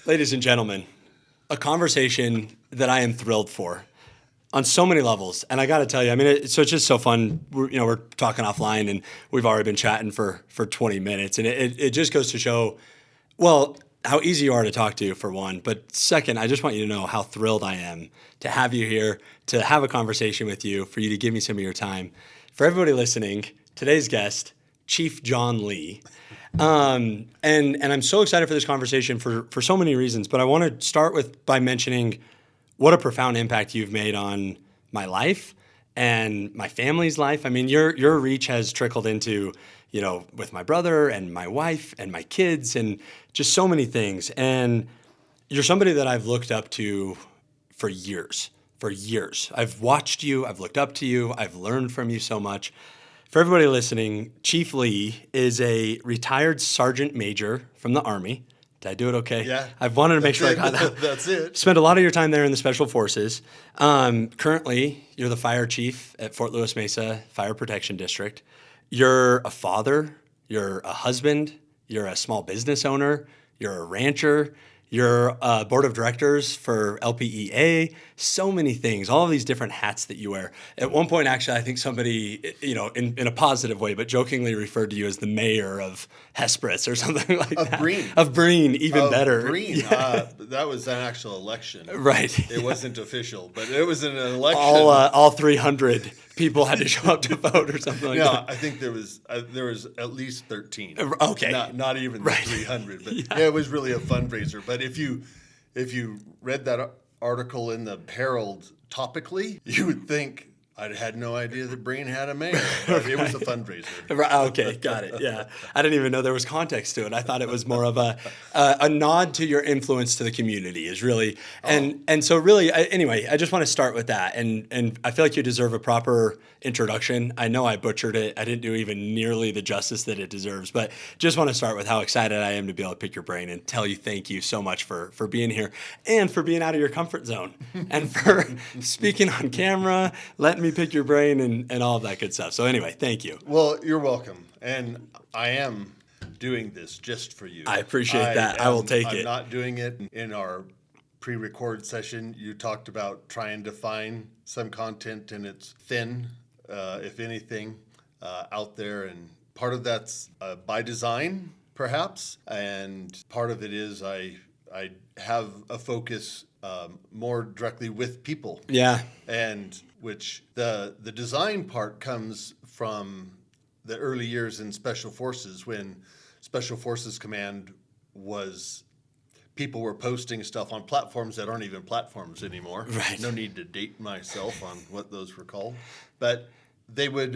Ladies and gentlemen, a conversation that I am thrilled for on so many levels. And I got to tell you, I mean, it's just so fun. We're talking offline and we've already been chatting for 20 minutes. And it just goes to show, well, how easy you are to talk to, for one. But second, I just want you to know how thrilled I am to have you here, to have a conversation with you, for you to give me some of your time. For everybody listening, today's guest, Chief John Lee. And I'm so excited for this conversation for so many reasons, but I want to start by mentioning what a profound impact you've made on my life and my family's life. I mean, your reach has trickled into, with my brother and my wife and my kids and just so many things. And you're somebody that I've looked up to for years. I've watched you, I've looked up to you, I've learned from you so much. For everybody listening, Chief Lee is a retired Sergeant Major from the Army. Did I do it okay? Yeah. I've wanted to make sure I got that. That's it. Spent a lot of your time there in the Special Forces. Currently, you're the fire chief at Fort Lewis Mesa Fire Protection District. You're a father. You're a husband. You're a small business owner. You're a rancher. You're a board of directors for LPEA. So many things, all of these different hats that you wear. At one point, actually, I think somebody, in a positive way, but jokingly referred to you as the mayor of Hesperus or something like that. Of Breen. Of Breen, even better. Breen. Yeah. That was an actual election. Right. It wasn't official, but it was an election. All 300 people had to show up to vote or something like that. I think there was at least 13. Okay. Not even Right. 300, but yeah, it was really a fundraiser. But if you read that article in the Herald topically, you would think I had no idea that Breen had a mayor. But it was a fundraiser. Right, okay, got it. Yeah, I didn't even know there was context to it. I thought it was more of a nod to your influence to the community. Is really and so really. Anyway, I just want to start with that, and I feel like you deserve a proper introduction. I know I butchered it. I didn't do even nearly the justice that it deserves, but just want to start with how excited I am to be able to pick your brain and tell you thank you so much for being here and for being out of your comfort zone and for speaking on camera, letting me pick your brain and all of that good stuff. So anyway, thank you. Well, you're welcome. And I am doing this just for you. I appreciate that. I will take it. I'm not doing it in our pre-record session. You talked about trying to find some content, and it's thin, if anything, out there. And part of that's by design, perhaps. And part of it is I have a focus more directly with people. Yeah. And which the design part comes from the early years in Special Forces, when Special Forces Command was, people were posting stuff on platforms that aren't even platforms anymore. Right. No need to date myself on what those were called. But they would,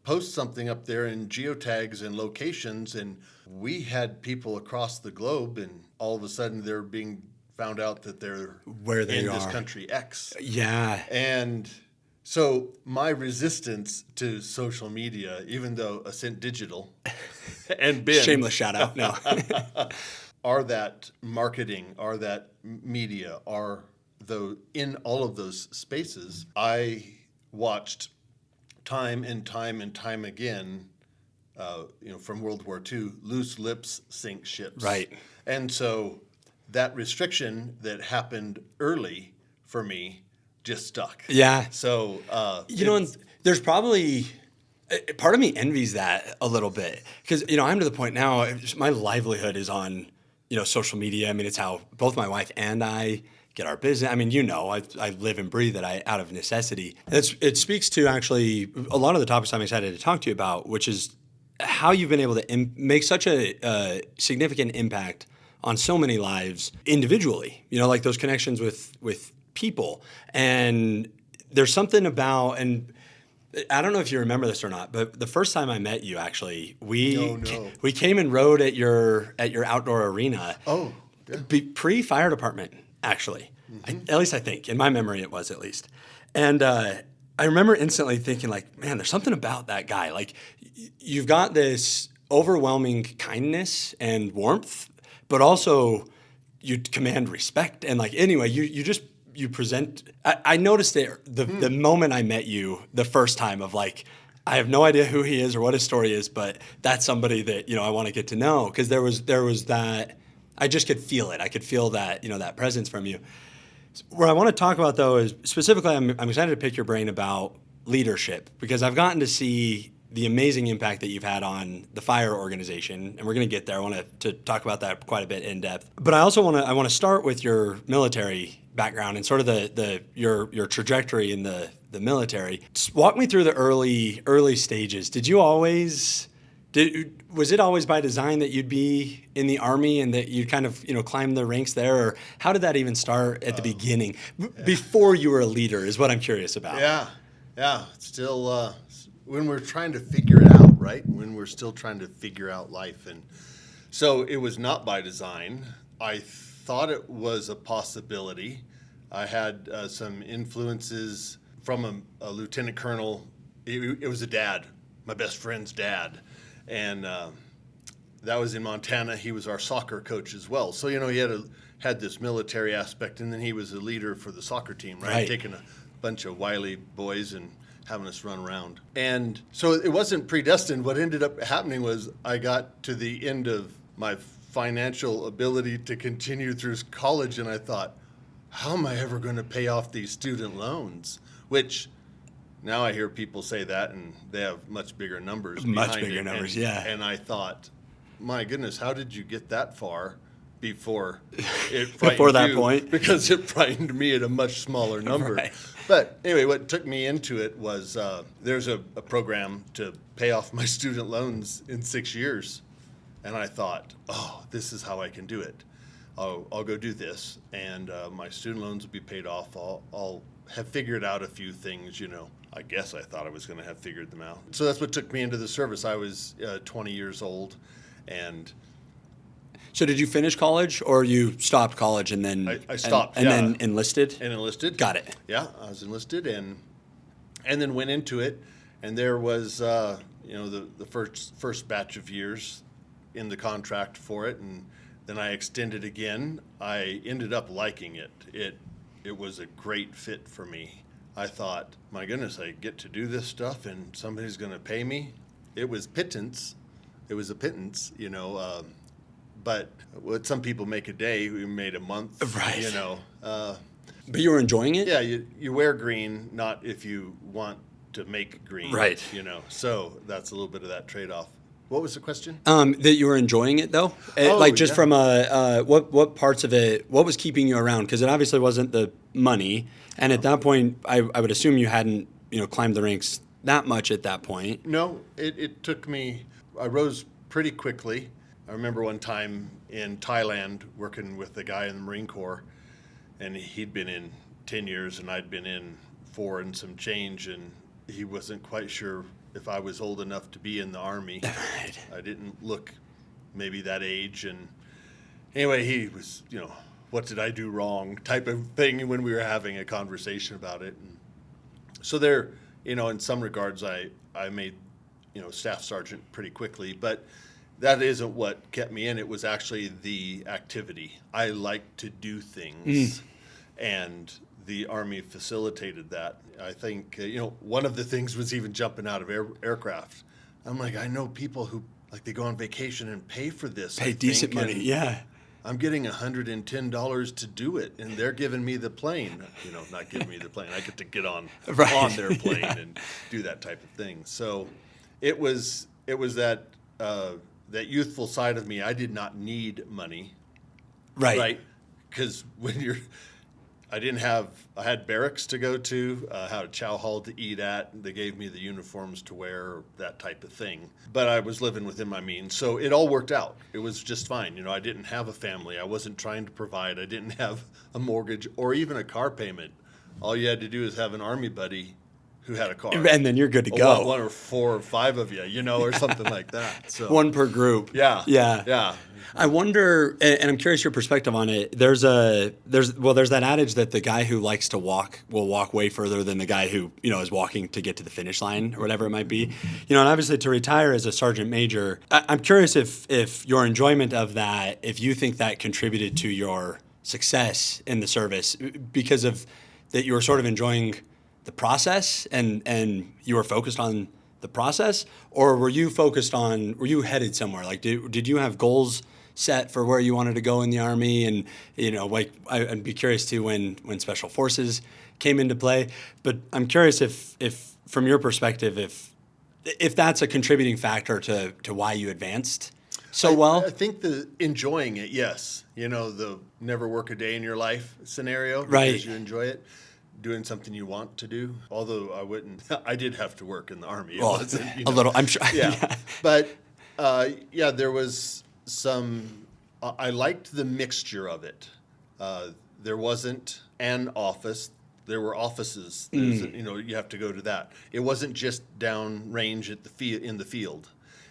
post something up there in geotags and locations, and we had people across the globe, and all of a sudden they're being found out that they're Where they in this are. country X. Yeah. And so my resistance to social media, even though Ascent Digital and Ben Shameless shout out. No. are that marketing, are that media, are in all of those spaces, I watched time and time and time again, from World War II, loose lips sink ships. Right. And so that restriction that happened early for me just stuck. Yeah. So, and there's probably part of me envies that a little bit because, I'm to the point now, my livelihood is on, social media. I mean, it's how both my wife and I get our business. I mean, I live and breathe it out of necessity. It speaks to actually a lot of the topics I'm excited to talk to you about, which is how you've been able to make such a significant impact on so many lives individually, like those connections with people. And there's something about, and I don't know if you remember this or not, but the first time I met you, actually, we came and rode at your outdoor arena. Oh, yeah. Pre-fire department, actually. Mm-hmm. At least I think. In my memory, it was at least. And I remember instantly thinking, like, man, there's something about that guy. Like, you've got this overwhelming kindness and warmth, but also you command respect. And, like, anyway, you present. I noticed it the moment I met you the first time of, like, I have no idea who he is or what his story is, but that's somebody that, I want to get to know. Because there was that I just could feel it. I could feel that, that presence from you. What I want to talk about, though, is specifically, I'm excited to pick your brain about leadership, because I've gotten to see the amazing impact that you've had on the fire organization, and we're going to get there. I want to talk about that quite a bit in depth. But I also want to start with your military background and sort of your trajectory in the military. Just walk me through the early stages. Was it always by design that you'd be in the Army and that you'd kind of, climb the ranks there? Or how did that even start at the beginning? Before you were a leader is what I'm curious about. Yeah. Still, when we're trying to figure it out, right? When we're still trying to figure out life. And so it was not by design. I thought it was a possibility. I had some influences from a lieutenant colonel. It was a dad, my best friend's dad. And that was in Montana. He was our soccer coach as well. So, he had this military aspect, and then he was a leader for the soccer team, right? Taking a bunch of wily boys and having us run around. And so it wasn't predestined. What ended up happening was I got to the end of my financial ability to continue through college, and I thought, how am I ever going to pay off these student loans? Which now I hear people say that, and they have much bigger numbers. And I thought, my goodness, how did you get that far before it frightened before that you? point? Because it frightened me at a much smaller number. Right. But anyway, what took me into it was there's a program to pay off my student loans in 6 years. And I thought, this is how I can do it. I'll go do this, and my student loans will be paid off. I'll have figured out a few things, I guess I thought I was going to have figured them out. So that's what took me into the service. I was 20 years old, and so did you finish college, or you stopped college and then I stopped, and then enlisted? And enlisted. Got it. Yeah, I was enlisted and then went into it, and there was the first batch of years in the contract for it, and then I extended again. I ended up liking it. It was a great fit for me. I thought, my goodness, I get to do this stuff and somebody's going to pay me. It was pittance. It was a pittance, but what some people make a day, we made a month, right? But you were enjoying it? Yeah, you wear green, not if you want to make green, right? So that's a little bit of that trade-off. What was the question? That you were enjoying it, though? From what parts of it, what was keeping you around? Because it obviously wasn't the money. And at that point, I would assume you hadn't, climbed the ranks that much at that point. No, it took me, I rose pretty quickly. I remember one time in Thailand working with a guy in the Marine Corps, and he'd been in 10 years and I'd been in 4 and some change, and he wasn't quite sure if I was old enough to be in the Army. Right. I didn't look maybe that age. And anyway, he was, what did I do wrong type of thing when we were having a conversation about it. And so there, in some regards, I made, staff sergeant pretty quickly, but that isn't what kept me in. It was actually the activity. I like to do things. And the Army facilitated that. I think, one of the things was even jumping out of aircraft. I'm like, I know people who, they go on vacation and pay for this. Pay decent money, yeah. I'm getting $110 to do it, and they're giving me the plane. Not giving me the plane. I get to get on their plane and do that type of thing. So it was that youthful side of me. I did not need money. Right? Because when I had barracks to go to, had a chow hall to eat at. They gave me the uniforms to wear, that type of thing. But I was living within my means, so it all worked out. It was just fine. I didn't have a family. I wasn't trying to provide. I didn't have a mortgage or even a car payment. All you had to do is have an Army buddy who had a car. And then you're good to go. One or 4 or 5 of you, or something like that. So one per group. Yeah. I wonder, and I'm curious your perspective on it. There's that adage that the guy who likes to walk will walk way further than the guy who, is walking to get to the finish line or whatever it might be. And obviously to retire as a sergeant major, I'm curious if your enjoyment of that, if you think that contributed to your success in the service because of that you were sort of enjoying the process and you were focused on the process, or were you headed somewhere? Did you have goals set for where you wanted to go in the Army, and like I'd be curious too when Special Forces came into play. But I'm curious if from your perspective, if that's a contributing factor to why you advanced so well. I think the enjoying it, yes. The never work a day in your life scenario because Right. you enjoy it. Doing something you want to do. Although I did have to work in the Army. It Well, wasn't, a little, I'm sure. Yeah. But there was I liked the mixture of it. There wasn't an office. There were offices. You have to go to that. It wasn't just down range in the field.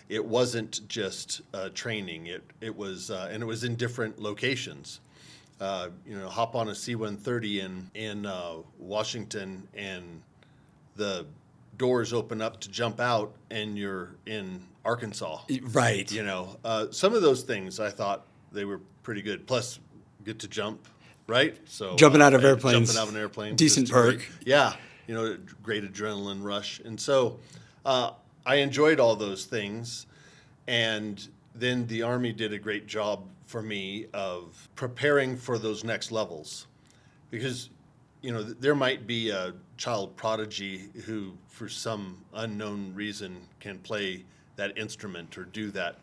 It wasn't just training. It was and it was in different locations. Hop on a C-130 in Washington, and the doors open up to jump out, and you're in Arkansas. Right. Some of those things I thought they were pretty good. Plus, get to jump, right? So Jumping out of airplanes. Jumping out of an airplane. Decent just perk. Great, yeah. Great adrenaline rush. And so I enjoyed all those things. And then the Army did a great job for me of preparing for those next levels, because there might be a child prodigy who for some unknown reason can play that instrument or do that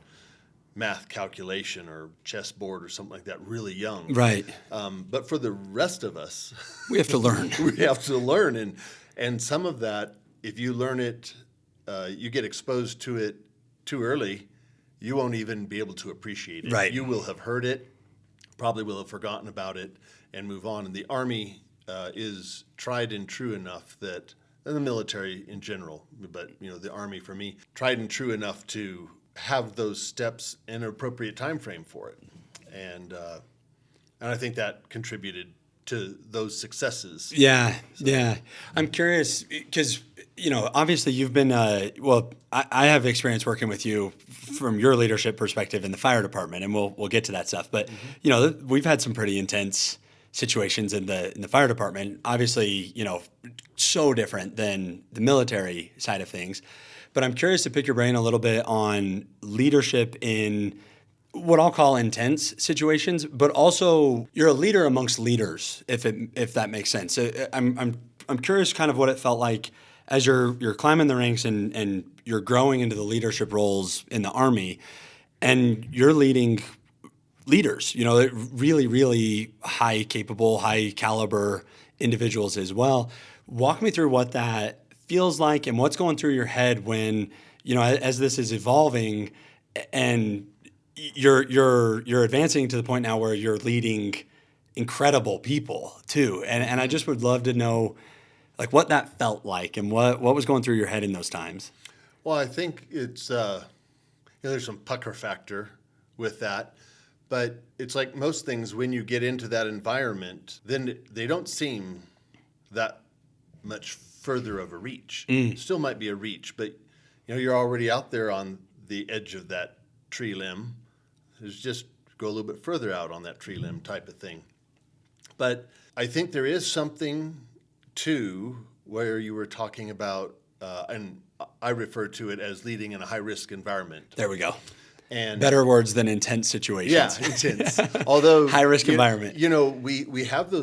math calculation or chessboard or something like that really young. Right. But for the rest of us, We have to learn. we have to learn, and some of that, if you learn it, you get exposed to it too early, you won't even be able to appreciate it. Right. You will have heard it, probably will have forgotten about it, and move on. And the Army is tried and true enough that, and the military in general, but the Army for me, tried and true enough to have those steps in an appropriate time frame for it, and I think that contributed to those successes. Yeah, yeah. I'm curious because obviously you've been I have experience working with you from your leadership perspective in the fire department, and we'll get to that stuff. But we've had some pretty intense situations in the fire department. Obviously, so different than the military side of things. But I'm curious to pick your brain a little bit on leadership in what I'll call intense situations, but also you're a leader amongst leaders, if that makes sense. So I'm curious kind of what it felt like as you're climbing the ranks and you're growing into the leadership roles in the Army, and you're leading leaders, really, really high capable, high caliber individuals as well. Walk me through what that feels like and what's going through your head when, as this is evolving and you're advancing to the point now where you're leading incredible people too. And I just would love to know like what that felt like and what was going through your head in those times. Well, I think it's there's some pucker factor with that, but it's like most things, when you get into that environment, then they don't seem that much further of a reach. Still might be a reach, but you're already out there on the edge of that tree limb. There's just go a little bit further out on that tree limb type of thing. But I think there is something too where you were talking about, and I refer to it as leading in a high-risk environment. There we go. And better words than intense situations. Yeah, intense. Although high-risk environment. We have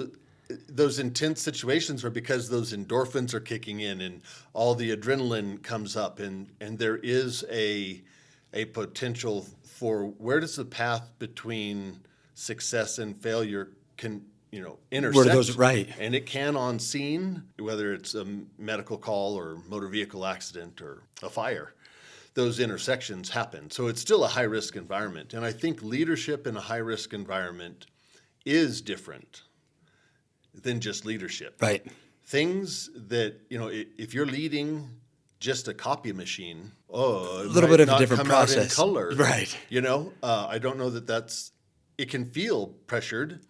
those intense situations are because those endorphins are kicking in and all the adrenaline comes up, and there is a potential for where does the path between success and failure intersect. Where do those, right. And it can on scene, whether it's a medical call or motor vehicle accident or a fire, those intersections happen. So it's still a high-risk environment. And I think leadership in a high-risk environment is different than just leadership. Right. Things that, if you're leading just a copy machine, a little bit of a different process. Out in color, right? I don't know that it can feel pressured.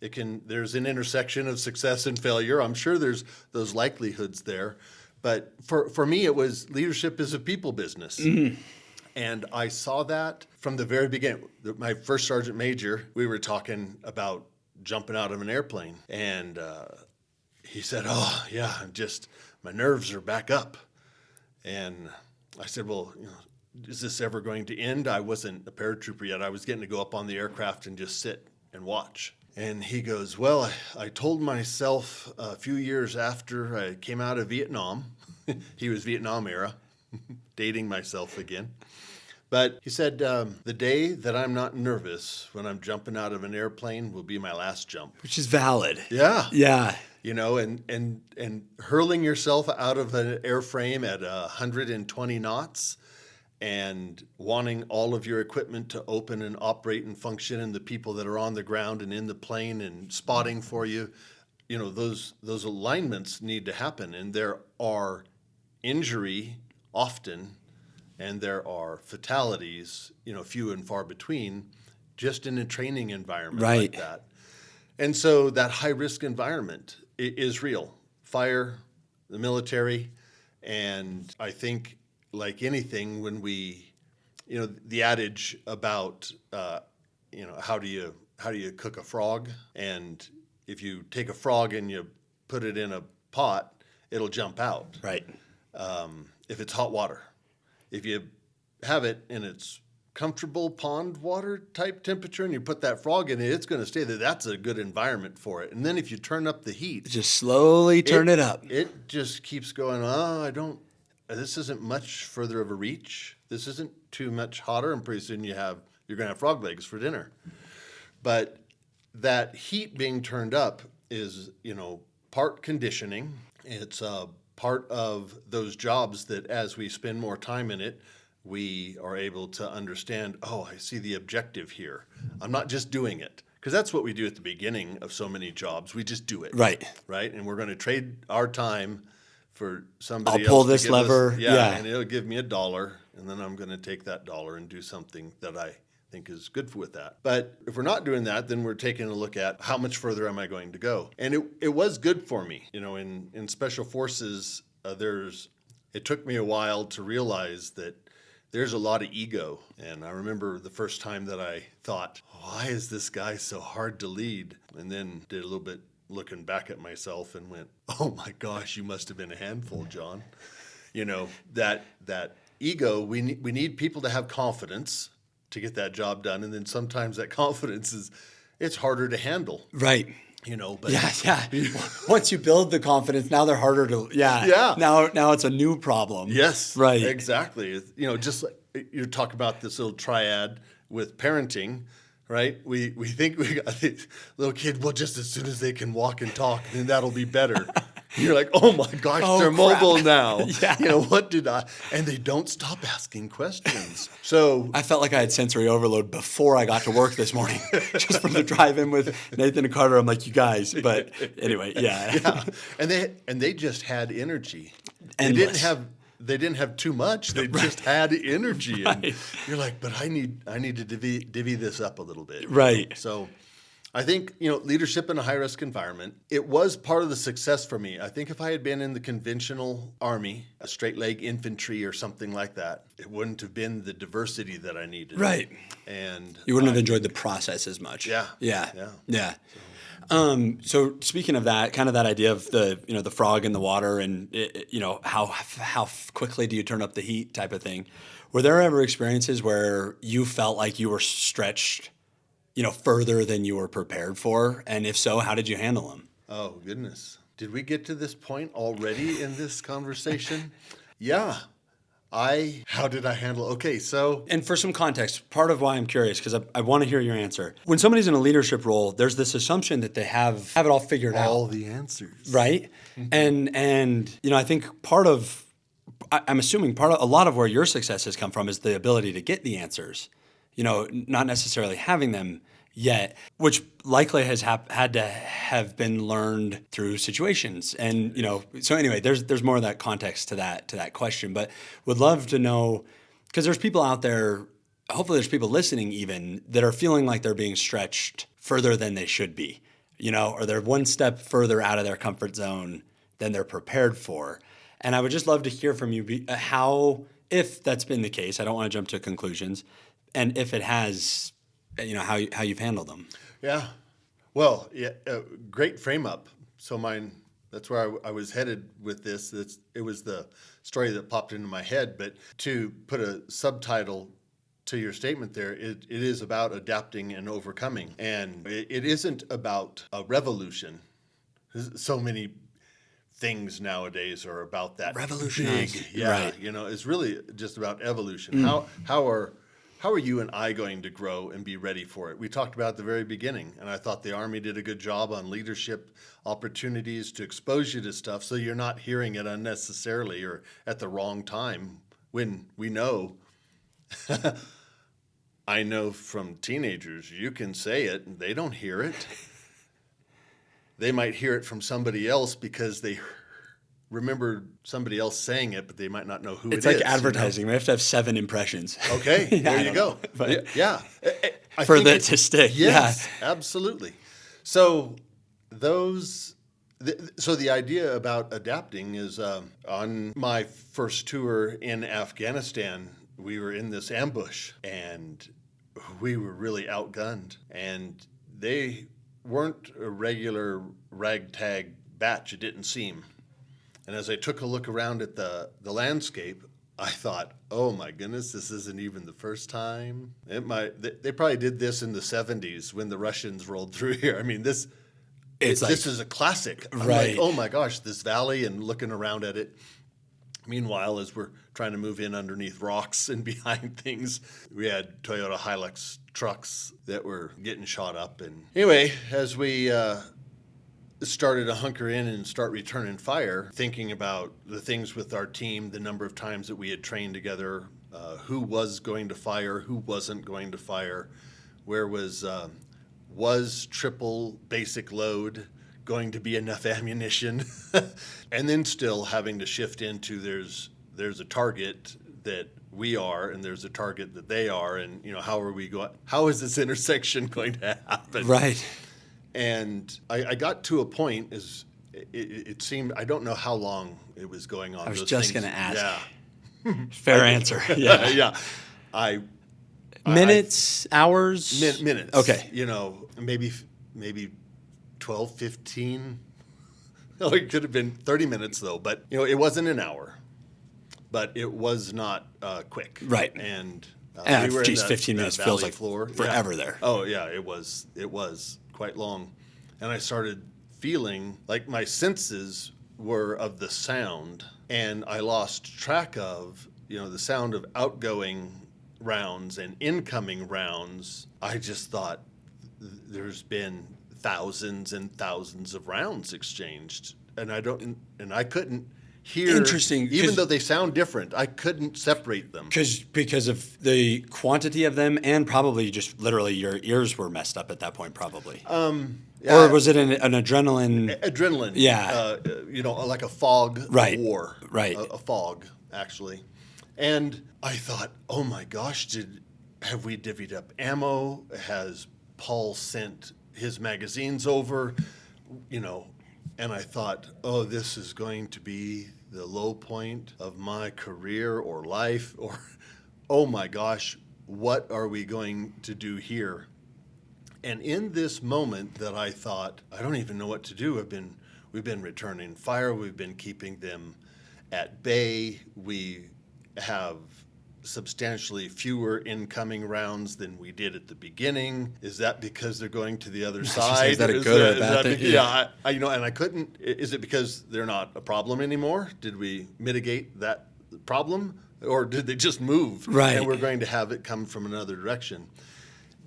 There's an intersection of success and failure. I'm sure there's those likelihoods there, but for me, it was leadership is a people business, and I saw that from the very beginning. My first Sergeant Major, we were talking about jumping out of an airplane, and he said, "Oh yeah, my nerves are back up." And I said, "Well, is this ever going to end? I wasn't a paratrooper yet. I was getting to go up on the aircraft and just sit and watch. And he goes, well, I told myself a few years after I came out of Vietnam, he was Vietnam era, dating myself again. But he said, the day that I'm not nervous when I'm jumping out of an airplane will be my last jump. Which is valid. Yeah. Yeah. You know, and hurling yourself out of an airframe at 120 knots and wanting all of your equipment to open and operate and function, and the people that are on the ground and in the plane and spotting for you, you know, those alignments need to happen. And there are injury often, and there are fatalities, you know, few and far between, just in a training environment like that. And so that high-risk environment is real. Fire, the military, and I think, like anything, when we, you know, the adage about, you know, how do you cook a frog? And if you take a frog and you put it in a pot, it'll jump out. Right. If it's hot water. If you have it in its comfortable pond water type temperature and you put that frog in it, it's going to stay there. That's a good environment for it. And then if you turn up the heat, just slowly turn it up. It just keeps going, this isn't much further of a reach. This isn't too much hotter. And pretty soon you're going to have frog legs for dinner. But that heat being turned up is, you know, part conditioning. It's part of those jobs that as we spend more time in it, we are able to understand, I see the objective here. I'm not just doing it. Because that's what we do at the beginning of so many jobs. We just do it. Right. Right? And we're going to trade our time for somebody else. I'll pull this lever. And it'll give me $1, and then I'm going to take that $1 and do something that I think is good with that. But if we're not doing that, then we're taking a look at how much further am I going to go? And it was good for me. You know, in Special Forces, it took me a while to realize that there's a lot of ego. And I remember the first time that I thought, why is this guy so hard to lead? And then did a little bit looking back at myself and went, oh my gosh, you must have been a handful, John. You know, that ego, we need people to have confidence to get that job done. And then sometimes that confidence it's harder to handle. Right. You know, but yeah. Once you build the confidence, now they're harder to, Now it's a new problem. Yes. Right. Exactly. You know, just like you talk about this little triad with parenting, right? We think we got this little kid, well, just as soon as they can walk and talk, then that'll be better. You're like, oh my gosh, they're crap. mobile now. Yeah. You know, what did I? And they don't stop asking questions. So I felt like I had sensory overload before I got to work this morning, just from the drive-in with Nathan and Carter. I'm like, you guys, but anyway, yeah. And they just had energy. Endless. They didn't have too much. They just had energy. Right. And you're like, but I need to divvy this up a little bit. Right. So I think, you know, leadership in a high-risk environment, it was part of the success for me. I think if I had been in the conventional Army, a straight-leg infantry or something like that, it wouldn't have been the diversity that I needed. Right. And you wouldn't have enjoyed the process as much. Yeah. So speaking of that, kind of that idea of the frog in the water and how quickly do you turn up the heat type of thing. Were there ever experiences where you felt like you were stretched, further than you were prepared for? And if so, how did you handle them? Oh, goodness. Did we get to this point already in this conversation? Yeah. How did I handle? Okay, so. And for some context, part of why I'm curious, because I want to hear your answer. When somebody's in a leadership role, there's this assumption that they have it all figured out. All the answers. Right? Mm-hmm. And I think I'm assuming a lot of where your success has come from is the ability to get the answers, not necessarily having them yet, which likely has had to have been learned through situations. And, so anyway, there's more of that context to that question, but would love to know, because there's people out there, hopefully there's people listening even, that are feeling like they're being stretched further than they should be, or they're one step further out of their comfort zone than they're prepared for. And I would just love to hear from you how, if that's been the case, I don't want to jump to conclusions, and if it has, how you've handled them. Yeah. Well, great frame up. So mine That's where I was headed with this. It was the story that popped into my head. But to put a subtitle to your statement there, it is about adapting and overcoming. And it isn't about a revolution. So many things nowadays are about that Revolutionize. big, yeah, Right. it's really just about evolution. How are you and I going to grow and be ready for it? We talked about at the very beginning, and I thought the Army did a good job on leadership opportunities to expose you to stuff so you're not hearing it unnecessarily or at the wrong time when we know. I know from teenagers, you can say it and they don't hear it. They might hear it from somebody else because they remember somebody else saying it, but they might not know who It's it is. like advertising. We have to have 7 impressions. Okay, there you go. But Yeah. I for think that to stick. Yes, absolutely. So so the idea about adapting is on my first tour in Afghanistan, we were in this ambush and we were really outgunned, and they weren't a regular ragtag batch, it didn't seem. And as I took a look around at the landscape, I thought, oh my goodness, this isn't even the first time. They probably did this in the 70s when the Russians rolled through here. I mean, this is a classic. I'm Right. like, oh my gosh, this valley, and looking around at it. Meanwhile, as we're trying to move in underneath rocks and behind things, we had Toyota Hilux trucks that were getting shot up. And anyway, as we started to hunker in and start returning fire, thinking about the things with our team, the number of times that we had trained together, who was going to fire, who wasn't going to fire, where was triple basic load going to be enough ammunition, and then still having to shift into there's a target that we are and there's a target that they are, and how is this intersection going to happen? Right. And I got to a point, it seemed, I don't know how long it was going on. I was Those just things- going to ask. Yeah. Fair answer. Yeah. yeah. Minutes, hours? Minutes. Okay. Maybe 12, 15. Oh, it could have been 30 minutes though, but it wasn't an hour. But it was not quick. Right. And And we were in 15 minutes feels valley like floor. forever there. Oh yeah, it was quite long. And I started feeling like my senses were of the sound, and I lost track of the sound of outgoing rounds and incoming rounds. I just thought there's been thousands and thousands of rounds exchanged, and I couldn't hear. Interesting, Even though they sound different, I couldn't separate them. Because of the quantity of them, and probably just literally your ears were messed up at that point, probably. Or was it an adrenaline? Adrenaline. Yeah. Like a fog Right. war. Right. A fog, actually. And I thought, oh my gosh, have we divvied up ammo? Has Paul sent his magazines over? And I thought, oh, this is going to be the low point of my career or life, or, oh my gosh, what are we going to do here? And in this moment that I thought, I don't even know what to do. We've been returning fire. We've been keeping them at bay. We have substantially fewer incoming rounds than we did at the beginning. Is that because they're going to the other side? Is that a good or bad thing? Yeah, and I couldn't. Is it because they're not a problem anymore? Did we mitigate that problem, or did they just move? Right. And we're going to have it come from another direction.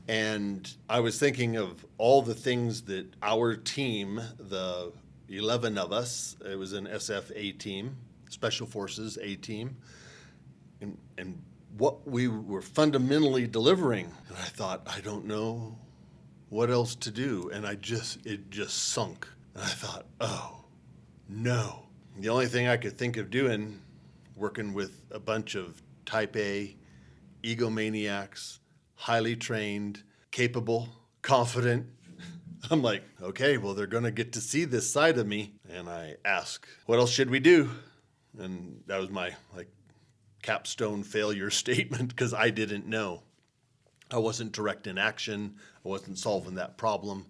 And I was thinking of all the things that our team, the 11 of us, it was an SF A team, Special Forces A team, and what we were fundamentally delivering. And I thought, I don't know what else to do. And it just sunk. And I thought, oh, no. The only thing I could think of doing, working with a bunch of Type A egomaniacs, highly trained, capable, confident. I'm like, okay, well, they're going to get to see this side of me. And I ask, what else should we do? And that was my capstone failure statement, because I didn't know. I wasn't direct in action. I wasn't solving that problem.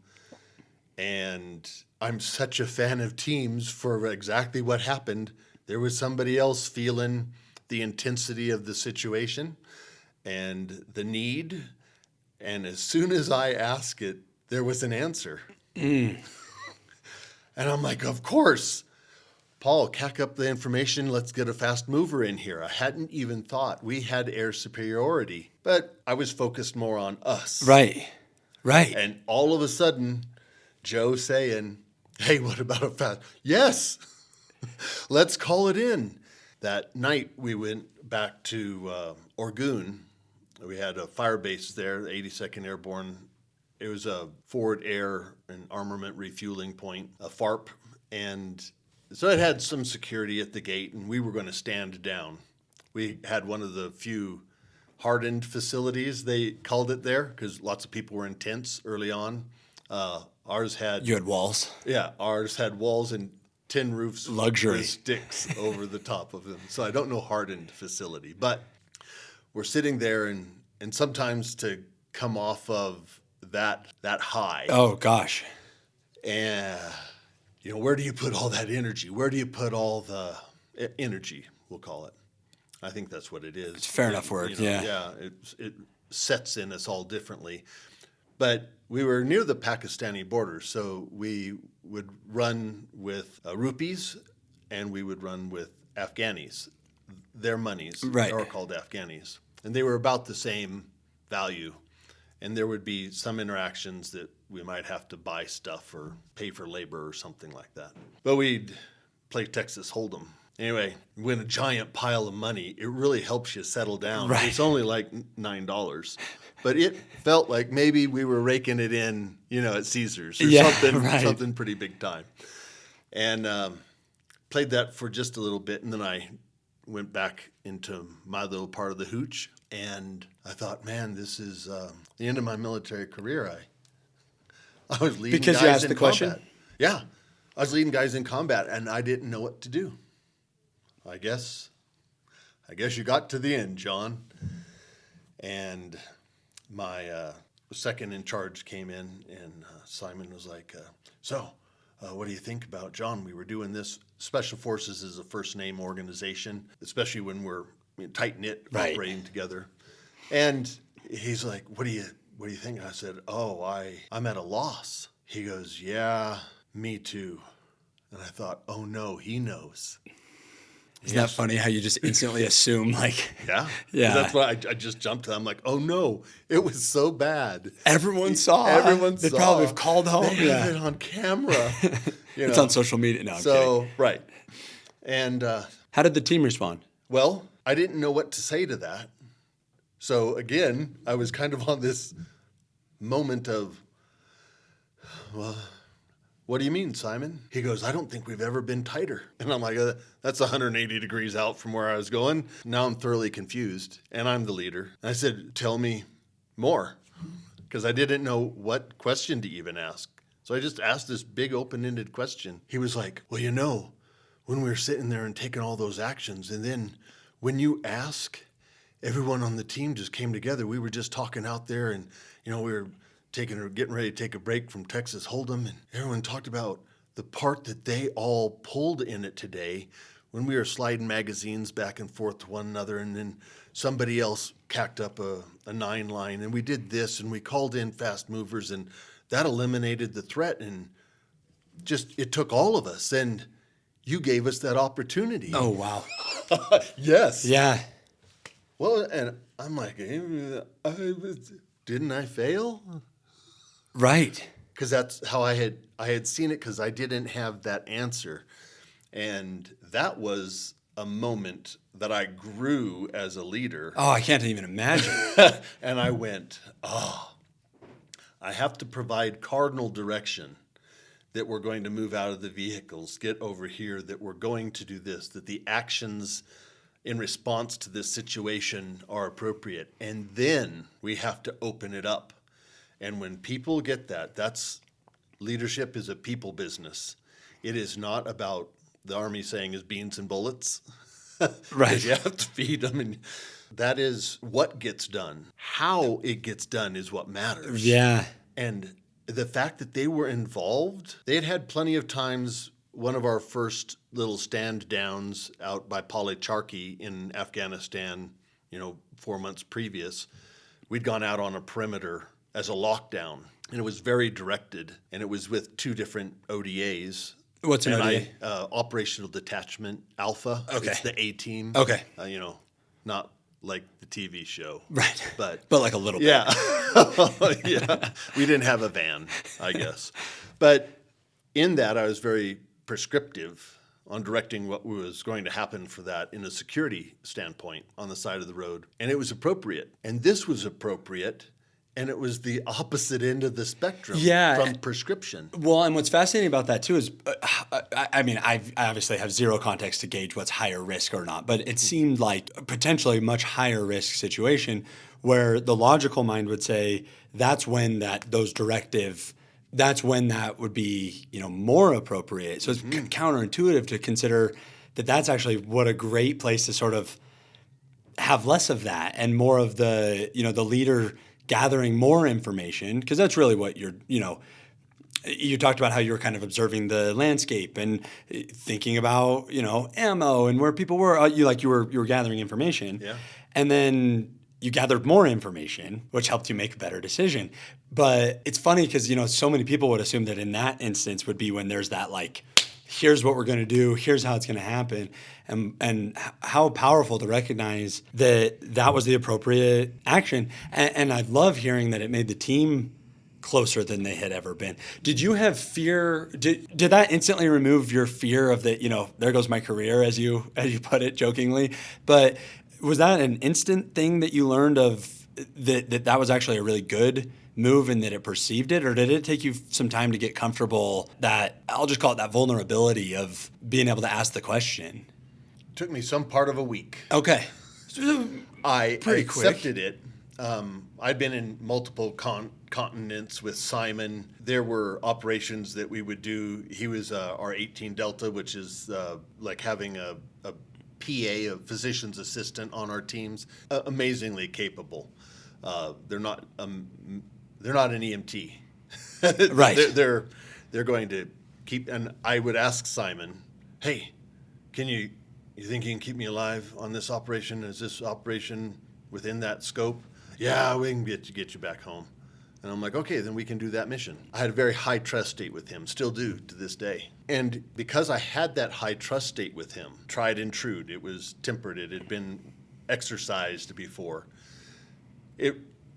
And I'm such a fan of teams for exactly what happened. There was somebody else feeling the intensity of the situation and the need. And as soon as I asked it, there was an answer. And I'm like, of course. Paul, cack up the information. Let's get a fast mover in here. I hadn't even thought we had air superiority, but I was focused more on us. Right. And all of a sudden, Joe saying, hey, what about a fast? Yes, let's call it in. That night we went back to Orgoon. We had a fire base there, the 82nd Airborne. It was a forward air and armament refueling point, a FARP. And so it had some security at the gate, and we were going to stand down. We had one of the few hardened facilities, they called it there, because lots of people were in tents early on. Ours had... You had walls. Yeah, ours had walls and tin roofs. Luxury. With sticks over the top of them. So I don't know hardened facility. But we're sitting there, and sometimes to come off of that high. Oh, gosh. And, where do you put all that energy? Where do you put all the energy, we'll call it? I think that's what it is. It's fair enough word, yeah. Yeah, it sets in us all differently. But we were near the Pakistani border, so we would run with rupees and we would run with Afghanis. Their monies are called Afghanis. And they were about the same value. And there would be some interactions that we might have to buy stuff or pay for labor or something like that. But we'd play Texas Hold'em. Anyway, win a giant pile of money. It really helps you settle down. Right. It's only like $9. But it felt like maybe we were raking it in, at Caesars or something pretty big time. And played that for just a little bit, and then I went back into my little part of the hooch. And I thought, man, this is the end of my military career. I was leading because guys you asked in the combat. question? Yeah. I was leading guys in combat, and I didn't know what to do. I guess you got to the end, John. And my second in charge came in, and Simon was like, what do you think about John? We were doing this. Special Forces is a first-name organization, especially when we're tight-knit operating together. And he's like, what do you think? And I said, I'm at a loss. He goes, yeah, me too. And I thought, oh no, he knows. Isn't that funny how you just instantly assume Yeah. Yeah. That's why I just jumped to that. I'm like, oh no, it was so bad. Everyone saw. They probably have called home. They have it on camera. It's on social media now. So, right. And how did the team respond? Well, I didn't know what to say to that. So again, I was kind of on this moment of, well, what do you mean, Simon? He goes, I don't think we've ever been tighter. And I'm like, that's 180 degrees out from where I was going. Now I'm thoroughly confused, and I'm the leader. And I said, tell me more, because I didn't know what question to even ask. So I just asked this big open-ended question. He was like, well, when we were sitting there and taking all those actions, and then when you ask, everyone on the team just came together. We were just talking out there, and we were getting ready to take a break from Texas Hold'em, and everyone talked about the part that they all pulled in it today when we were sliding magazines back and forth to one another, and then somebody else cacked up a 9 line, and we did this, and we called in fast movers, and that eliminated the threat, and just it took all of us, and you gave us that opportunity. Oh, wow. Yes. Yeah. Well, and I'm like, didn't I fail? Right. Because that's how I had seen it, because I didn't have that answer. And that was a moment that I grew as a leader. Oh, I can't even imagine. And I went, I have to provide cardinal direction that we're going to move out of the vehicles, get over here, that we're going to do this, that the actions in response to this situation are appropriate. And then we have to open it up. And when people get that's leadership is a people business. It is not about the Army saying is beans and bullets. Right. You have to feed them. And that is what gets done. How it gets done is what matters. Yeah. And the fact that they were involved, they had plenty of times. One of our first little stand downs out by Polycharky in Afghanistan, 4 months previous, we'd gone out on a perimeter as a lockdown, and it was very directed, and it was with 2 different ODAs. What's an ODA? Operational Detachment Alpha. Okay. It's the A team. Okay. Not like the TV show. Right. But like a little bit. yeah. Yeah. We didn't have a van, I guess. But in that, I was very prescriptive on directing what was going to happen for that in a security standpoint on the side of the road. And it was appropriate. And this was appropriate. And it was the opposite end of the spectrum from prescription. Well, and what's fascinating about that too is, I obviously have zero context to gauge what's higher risk or not, but it seemed like a potentially much higher risk situation where the logical mind would say that's when that would be more appropriate. So it's counterintuitive to consider that that's actually what a great place to sort of have less of that and more of the the leader gathering more information, because that's really what you talked about how you were kind of observing the landscape and thinking about ammo and where people were. You were gathering information, and then you gathered more information, which helped you make a better decision. But it's funny because so many people would assume that in that instance would be when there's that here's what we're going to do, here's how it's going to happen, and how powerful to recognize that that was the appropriate action. And I love hearing that it made the team closer than they had ever been. Did you have fear? Did that instantly remove your fear of that, there goes my career, as you put it jokingly? But was that an instant thing that you learned of that was actually a really good move and that it perceived it, or did it take you some time to get comfortable that, I'll just call it that vulnerability of being able to ask the question? Took me some part of a week. Okay. I Pretty accepted quick. it. I'd been in multiple continents with Simon. There were operations that we would do. He was our 18 Delta, which is like having a PA, a physician's assistant on our teams. Amazingly capable. They're not an EMT. Right. They're going to keep. And I would ask Simon, "Hey, you think you can keep me alive on this operation? Is this operation within that scope?" "Yeah, we can get you back home." And I'm like, "Okay, then we can do that mission." I had a very high trust state with him, still do to this day. And because I had that high trust state with him, tried and true, it was tempered, it had been exercised before, it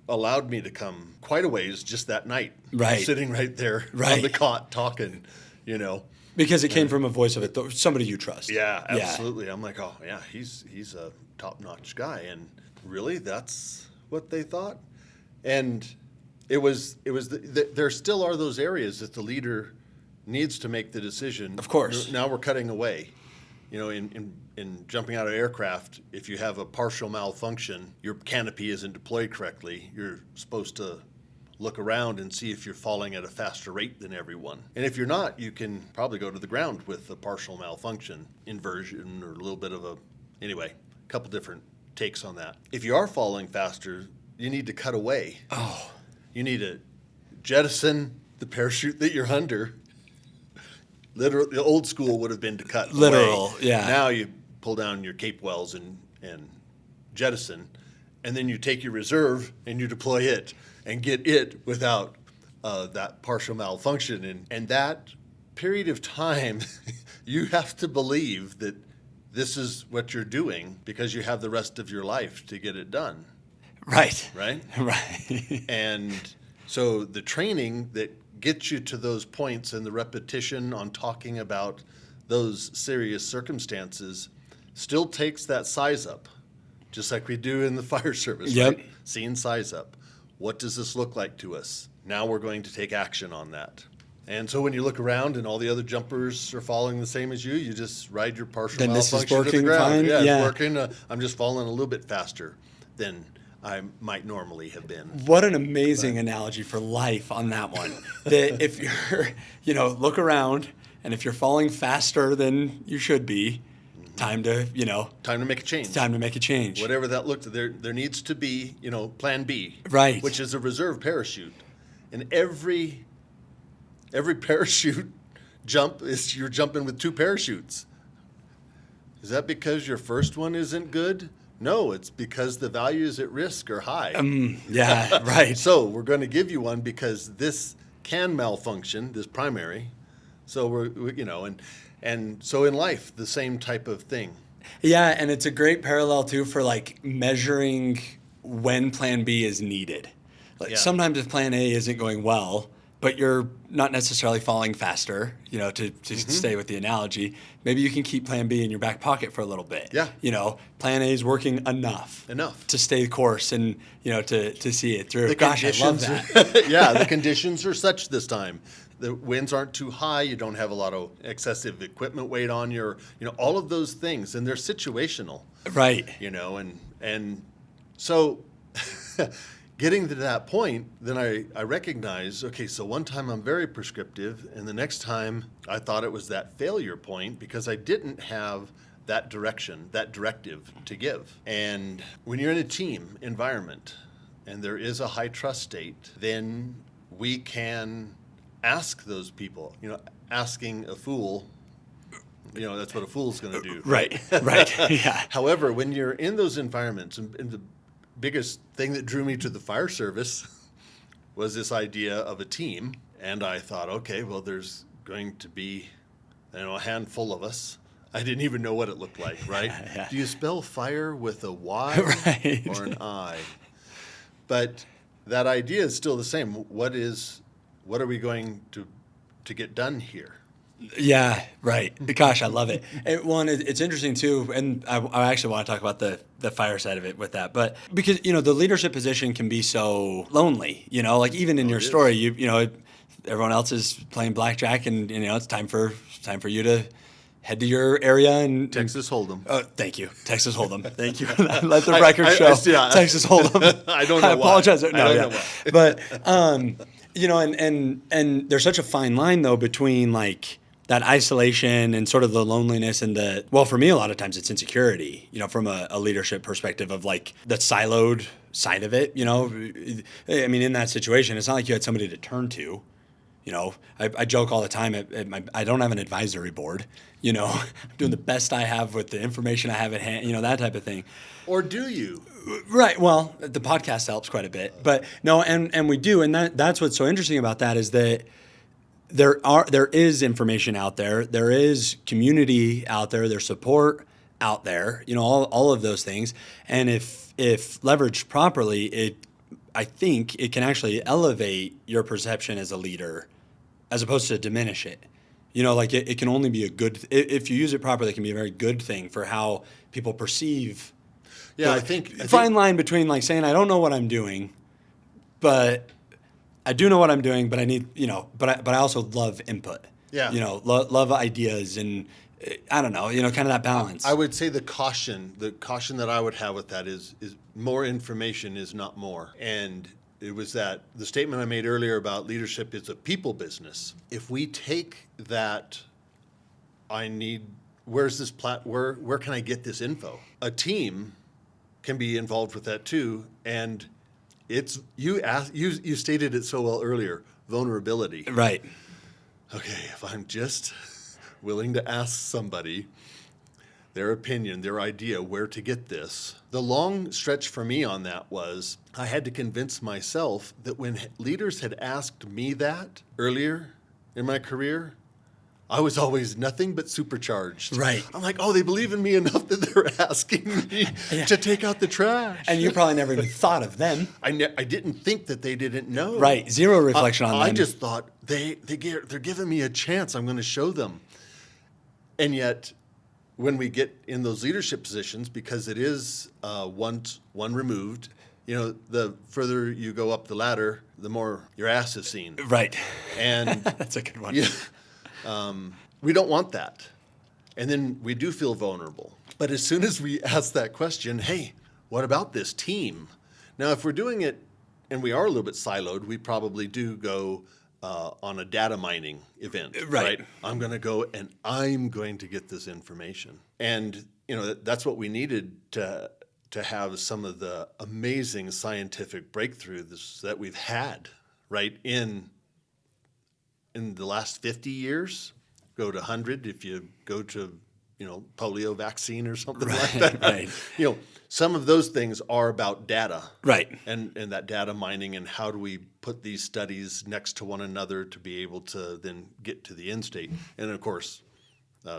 allowed me to come quite a ways just that night. Right. Sitting right there on the cot talking, Because it came from a voice of it, somebody you trust. Yeah, absolutely. I'm like, oh yeah, he's a top-notch guy, and really, that's what they thought. And it was there still are those areas that the leader needs to make the decision. Of course. Now we're cutting away. In jumping out of aircraft, if you have a partial malfunction, your canopy isn't deployed correctly, you're supposed to look around and see if you're falling at a faster rate than everyone. And if you're not, you can probably go to the ground with a partial malfunction, inversion, or a little bit of a couple different takes on that. If you are falling faster, you need to cut away. Oh. You need to jettison the parachute that you're under. Literal, the old school would have been to cut Literal, away. yeah. Now you pull down your cape wells and jettison, and then you take your reserve and you deploy it and get it without that partial malfunction. And that period of time, you have to believe that this is what you're doing because you have the rest of your life to get it done. Right. Right? Right. And so the training that gets you to those points and the repetition on talking about those serious circumstances still takes that size up, just like we do in the fire service. Yep. Right? Seeing size up. What does this look like to us? Now we're going to take action on that. And so when you look around and all the other jumpers are following the same as you just ride your partial Then this is malfunction to the working ground. fine? Yeah, Yeah. it's working. I'm just falling a little bit faster than I might normally have been. What an amazing analogy for life on that one. That if you're, look around, and if you're falling faster than you should be, time to make a change. Time to make a change. Whatever that looked, there needs to be, plan B. Right. Which is a reserve parachute. And every every parachute jump is you're jumping with 2 parachutes. Is that because your first one isn't good? No, it's because the values at risk are high. Yeah, right. So we're going to give you one because this can malfunction, this primary. So and so in life, the same type of thing. Yeah, and it's a great parallel too for like measuring when plan B is needed. Like Yeah. sometimes if plan A isn't going well, but you're not necessarily falling faster, to stay with the analogy, maybe you can keep plan B in your back pocket for a little bit. Yeah. Plan A is working enough to stay the course and, to see it through. Gosh, I love that. Yeah, the conditions are such this time. The winds aren't too high. You don't have a lot of excessive equipment weight on your, all of those things, and they're situational. Right. And so getting to that point, then I recognize, okay, so one time I'm very prescriptive, and the next time I thought it was that failure point because I didn't have that direction, that directive to give. And when you're in a team environment and there is a high trust state, then we can ask those people, asking a fool, that's what a fool's going to do. Right. Yeah. However, when you're in those environments, and the biggest thing that drew me to the fire service was this idea of a team. And I thought, okay, well, there's going to be, a handful of us. I didn't even know what it looked like, right? Yeah. Do you spell fire with a Y Right. or an I? But that idea is still the same. What are we going to get done here? Yeah, right. Gosh, I love it. It's interesting too, and I actually want to talk about the fire side of it with that, but because the leadership position can be so lonely. Like even in your story, everyone else is playing blackjack, and it's time for you to head to your area and Texas Hold'em. Thank you, Texas Hold'em. Thank you. Let the record show. Yeah. Texas Hold'em. I don't know. I apologize. Why. No, I yeah. don't know why. But and there's such a fine line though between like that isolation and sort of the loneliness and for me, a lot of times it's insecurity, from a leadership perspective of like the siloed side of it, I mean, in that situation, it's not like you had somebody to turn to, I joke all the time I don't have an advisory board, I'm doing the best I have with the information I have at hand, that type of thing. Or do you? Right. Well, the podcast helps quite a bit, but no, and we do. And that's what's so interesting about that is that there is information out there. There is community out there. There's support out there, all of those things. And if leveraged properly, I think it can actually elevate your perception as a leader as opposed to diminish it. Like it can only be a good, if you use it properly, it can be a very good thing for how people perceive. Yeah, I think think fine line between like saying I don't know what I'm doing, but I do know what I'm doing, but I need, but I also love input. Yeah. Love ideas and I don't know, kind of that balance. I would say the caution that I would have with that is more information is not more. And it was the statement I made earlier about leadership is a people business. If we take that, where's this where can I get this info? A team can be involved with that too. And it's, you stated it so well earlier, vulnerability. Right. Okay, if I'm just willing to ask somebody their opinion, their idea, where to get this. The long stretch for me on that was I had to convince myself that when leaders had asked me that earlier in my career, I was always nothing but supercharged. Right. I'm like, oh, they believe in me enough that they're asking me to take out the trash. And you probably never even thought of them. I didn't think that they didn't know. Right. Zero reflection on them. I just thought they're giving me a chance. I'm going to show them. And yet, when we get in those leadership positions, because it is one removed, the further you go up the ladder, the more your ass is seen. Right. And that's a good one. Yeah, we don't want that. And then we do feel vulnerable. But as soon as we ask that question, hey, what about this team? Now, if we're doing it and we are a little bit siloed, we probably do go on a data mining event. Right. I'm going to go and I'm going to get this information. And, that's what we needed to have some of the amazing scientific breakthroughs that we've had, right, in in the last 50 years, go to 100 if you go to, polio vaccine or something like that. Right. Some of those things are about data. Right. And that data mining, and how do we put these studies next to one another to be able to then get to the end state. And of course,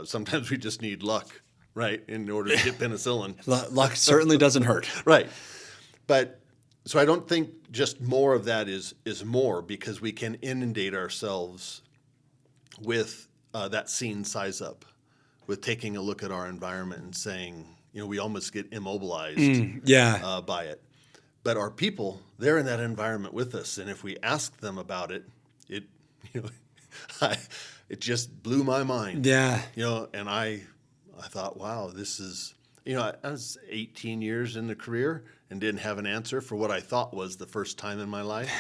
sometimes we just need luck, right, in order to get penicillin. Luck certainly doesn't hurt. Right. But so I don't think just more of that is more, because we can inundate ourselves with that scene size up, with taking a look at our environment and saying, we almost get immobilized by it. But our people, they're in that environment with us, and if we ask them about it, it just blew my mind. Yeah. And I thought, wow, this is, I was 18 years in the career and didn't have an answer for what I thought was the first time in my life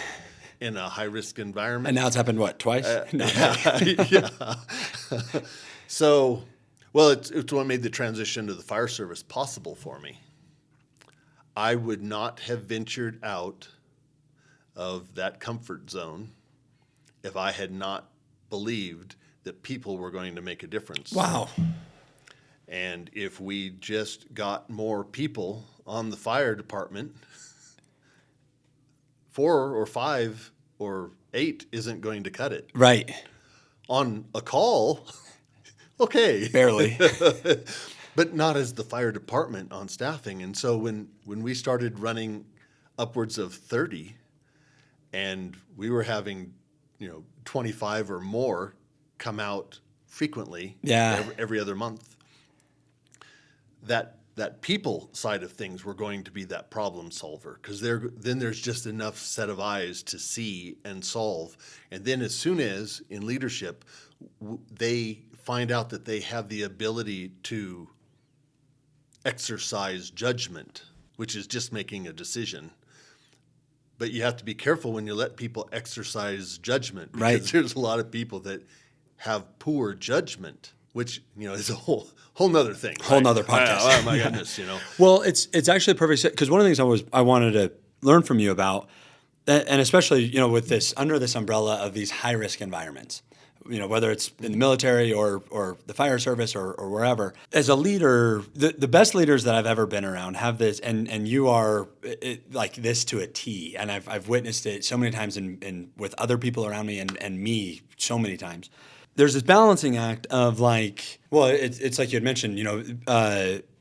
in a high-risk environment. And now it's happened, what, twice? Yeah. So, well, it's what made the transition to the fire service possible for me. I would not have ventured out of that comfort zone if I had not believed that people were going to make a difference. Wow. And if we just got more people on the fire department, 4 or 5 or 8 isn't going to cut it. Right. On a call, okay. Barely. But not as the fire department on staffing. And so when we started running upwards of 30, and we were having, 25 or more come out frequently, every other month, that people side of things were going to be that problem solver, because then there's just enough set of eyes to see and solve. And then as soon as in leadership they find out that they have the ability to exercise judgment, which is just making a decision. But you have to be careful when you let people exercise judgment, because there's a lot of people that have poor judgment, which is a whole nother thing. Whole nother podcast. Oh my goodness, Well, it's actually perfect, because one of the things I wanted to learn from you about, and especially with this, under this umbrella of these high risk environments, whether it's in the military or the fire service or wherever. As a leader, the best leaders that I've ever been around have this, and you are like this to a T. And I've witnessed it so many times in with other people around me and me so many times. There's this balancing act of it's like you had mentioned,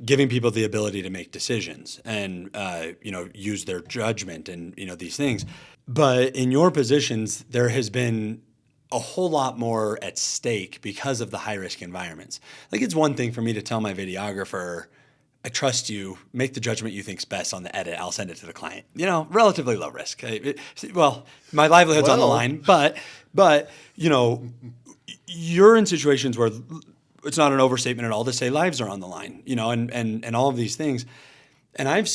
giving people the ability to make decisions and, use their judgment and, these things. But in your positions, there has been a whole lot more at stake because of the high-risk environments. Like, it's one thing for me to tell my videographer, I trust you, make the judgment you think's best on the edit, I'll send it to the client. Relatively low risk. My livelihood's on the line, but you're in situations where it's not an overstatement at all to say lives are on the line, and all of these things. And I've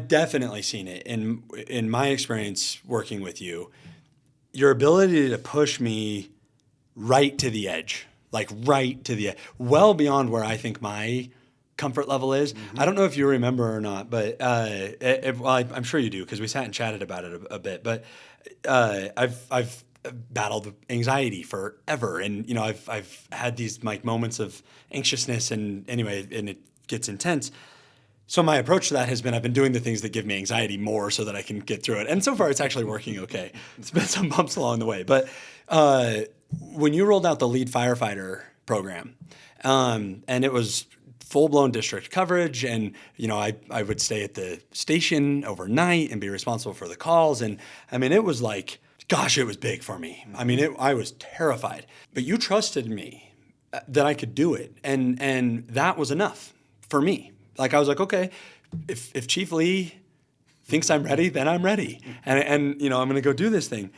definitely seen it in my experience working with you, your ability to push me right to the edge, well beyond where I think my comfort level is. Mm-hmm. I don't know if you remember or not, but I'm sure you do, because we sat and chatted about it a bit. But I've battled anxiety forever, and I've had these moments of anxiousness, and it gets intense. So my approach to that has been, I've been doing the things that give me anxiety more so that I can get through it. And so far, it's actually working okay. It's been some bumps along the way. But when you rolled out the lead firefighter program, and it was full-blown district coverage, and I would stay at the station overnight and be responsible for the calls. And it was like, gosh, it was big for me. I was terrified. But you trusted me that I could do it. And that was enough for me. I was like, okay, if Chief Lee thinks I'm ready, then I'm ready. And I'm going to go do this thing.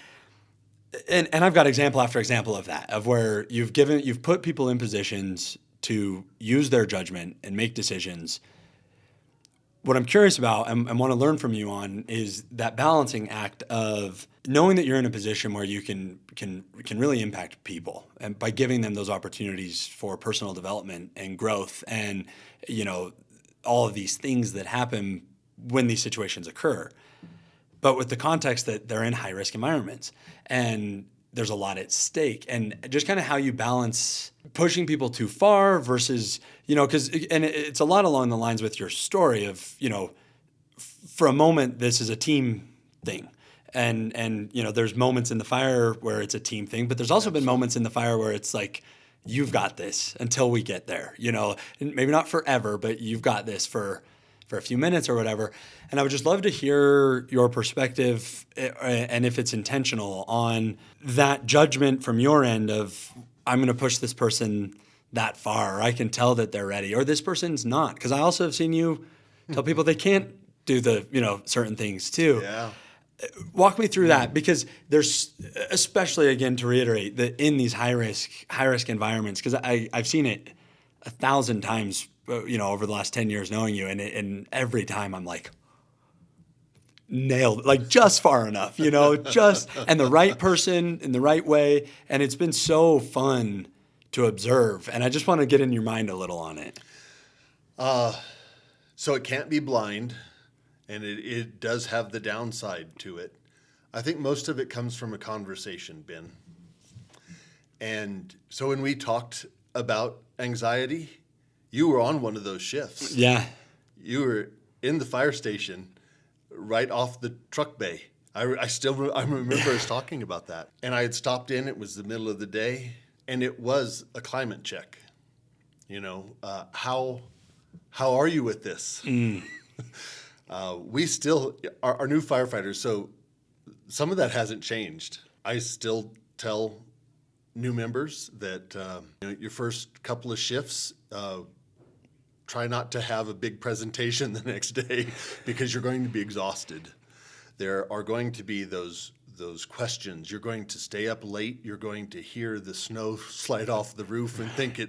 And I've got example after example of that, of where you've put people in positions to use their judgment and make decisions. What I'm curious about and want to learn from you on is that balancing act of knowing that you're in a position where you can really impact people, and by giving them those opportunities for personal development and growth, and all of these things that happen when these situations occur, but with the context that they're in high-risk environments. And there's a lot at stake, and just kind of how you balance pushing people too far versus, because, and it's a lot along the lines with your story of, for a moment, this is a team thing. And there's moments in the fire where it's a team thing, but there's also been moments in the fire where it's like, you've got this until we get there, and maybe not forever, but you've got this for a few minutes or whatever. And I would just love to hear your perspective, and if it's intentional, on that judgment from your end of, I'm going to push this person that far, or I can tell that they're ready, or this person's not. Because I also have seen you tell people they can't do the, certain things too. Yeah. Walk me through that, because there's, especially again to reiterate, that in these high risk environments, because I've seen it 1,000 times, over the last 10 years knowing you, and every time I'm like, nailed, like just far enough, just, and the right person in the right way, and it's been so fun to observe, and I just want to get in your mind a little on it. So it can't be blind. And it does have the downside to it. I think most of it comes from a conversation, Ben. And so when we talked about anxiety, you were on one of those shifts. Yeah. You were in the fire station right off the truck bay. I remember us talking about that. And I had stopped in. It was the middle of the day. And it was a climate check. How are you with this? We still are new firefighters, so some of that hasn't changed. I still tell new members that your first couple of shifts, try not to have a big presentation the next day because you're going to be exhausted. There are going to be those questions. You're going to stay up late. You're going to hear the snow slide off the roof and think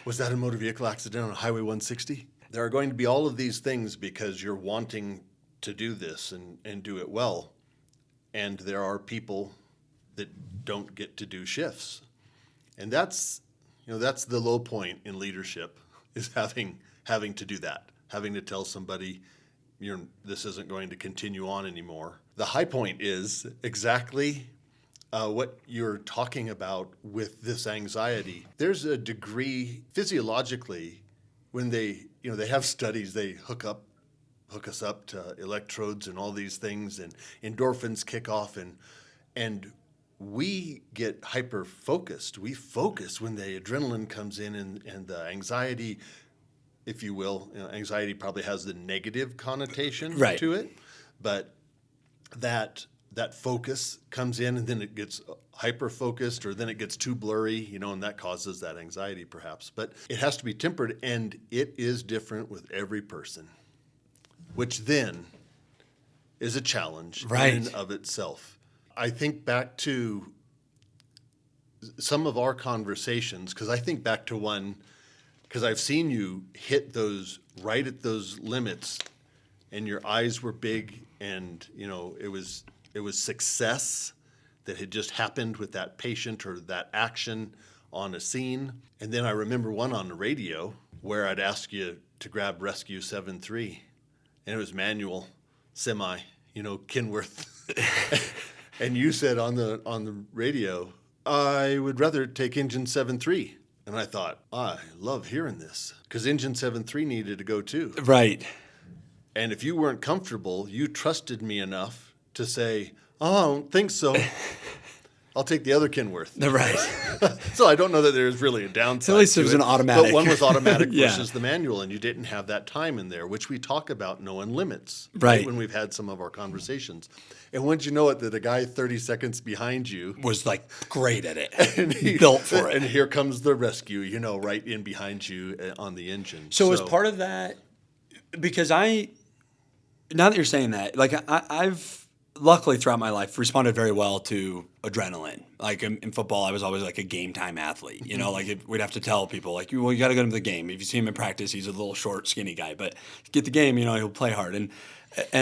was that a motor vehicle accident on Highway 160? There are going to be all of these things because you're wanting to do this and do it well. And there are people that don't get to do shifts. And that's the low point in leadership, is having to do that, having to tell somebody this isn't going to continue on anymore. The high point is exactly what you're talking about with this anxiety. There's a degree physiologically when they have studies, they hook us up to electrodes and all these things, and endorphins kick off, and we get hyper focused. We focus when the adrenaline comes in, and the anxiety, if you will, anxiety probably has the negative connotation to it, but that focus comes in, and then it gets hyper focused, or then it gets too blurry, and that causes that anxiety perhaps. But it has to be tempered, and it is different with every person, which then is a challenge in and of itself. I think back to some of our conversations, because I think back to one, because I've seen you hit those right at those limits, and your eyes were big, and it was success that had just happened with that patient or that action on a scene. And then I remember one on the radio where I'd ask you to grab Rescue 7-3, and it was manual, semi, Kenworth. And you said on the radio, I would rather take engine 7-3. And I thought, I love hearing this, because engine 7-3 needed to go too. Right. And if you weren't comfortable, you trusted me enough to say, oh, I don't think so. I'll take the other Kenworth. Right. So I don't know that there's really a downside. At least it was an automatic. But one was automatic versus the manual, and you didn't have that time in there, which we talk about knowing limits. Right. When we've had some of our conversations. And once you know it, that a guy 30 seconds behind you was like great at it, and he built for it. And here comes the rescue, right in behind you on the engine. So as part of that, because now that you're saying that, like I've luckily throughout my life responded very well to adrenaline. Like in football, I was always like a game time athlete. We'd have to tell people like, well, you got to go to the game. If you see him in practice, he's a little short, skinny guy, but get the game, he'll play hard. And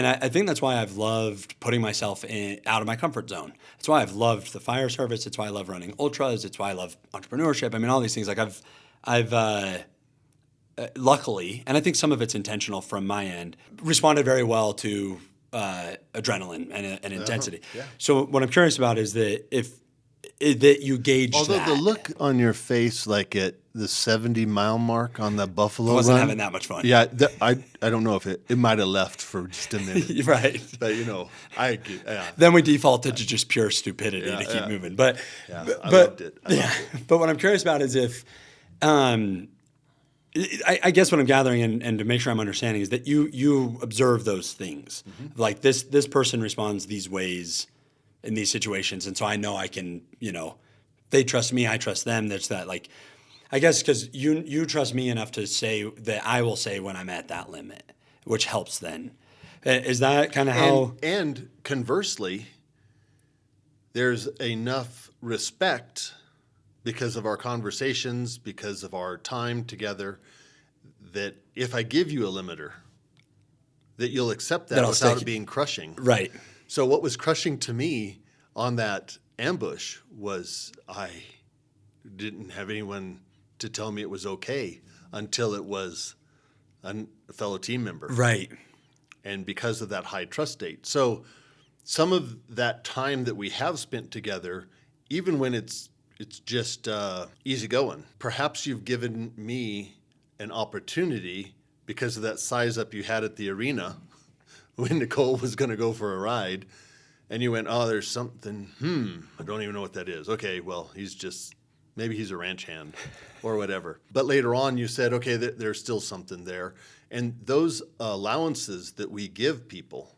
I think that's why I've loved putting myself out of my comfort zone. That's why I've loved the fire service. It's why I love running ultras. It's why I love entrepreneurship. I mean, all these things. Like I've luckily, and I think some of it's intentional from my end, responded very well to adrenaline and intensity. Yeah. So what I'm curious about is that if that you gauged Although that. the look on your face, like at the 70-mile mark on the Buffalo I wasn't run, having that much fun. yeah, I don't know if it might have left for just a minute, Right. but I get, yeah, Then we defaulted to just pure stupidity to keep yeah. moving. But Yeah, but, I but- loved it. yeah. But what I'm curious about is if, I guess what I'm gathering and to make sure I'm understanding is that you observe those things. Like this person responds these ways in these situations, and so I know I can, they trust me, I trust them. There's that, like, I guess because you trust me enough to say that I will say when I'm at that limit, which helps then. Is that kind of how? And conversely, there's enough respect because of our conversations, because of our time together, that if I give you a limiter, that you'll accept that That I'll without stick- it being crushing. Right. So what was crushing to me on that ambush was I didn't have anyone to tell me it was okay until it was a fellow team member. Right. And because of that high trust state. So some of that time that we have spent together, even when it's just easy going, perhaps you've given me an opportunity because of that size up you had at the arena when Nicole was going to go for a ride, and you went, oh, there's something, I don't even know what that is. Okay, well, maybe he's a ranch hand or whatever. But later on you said, okay, there's still something there. And those allowances that we give people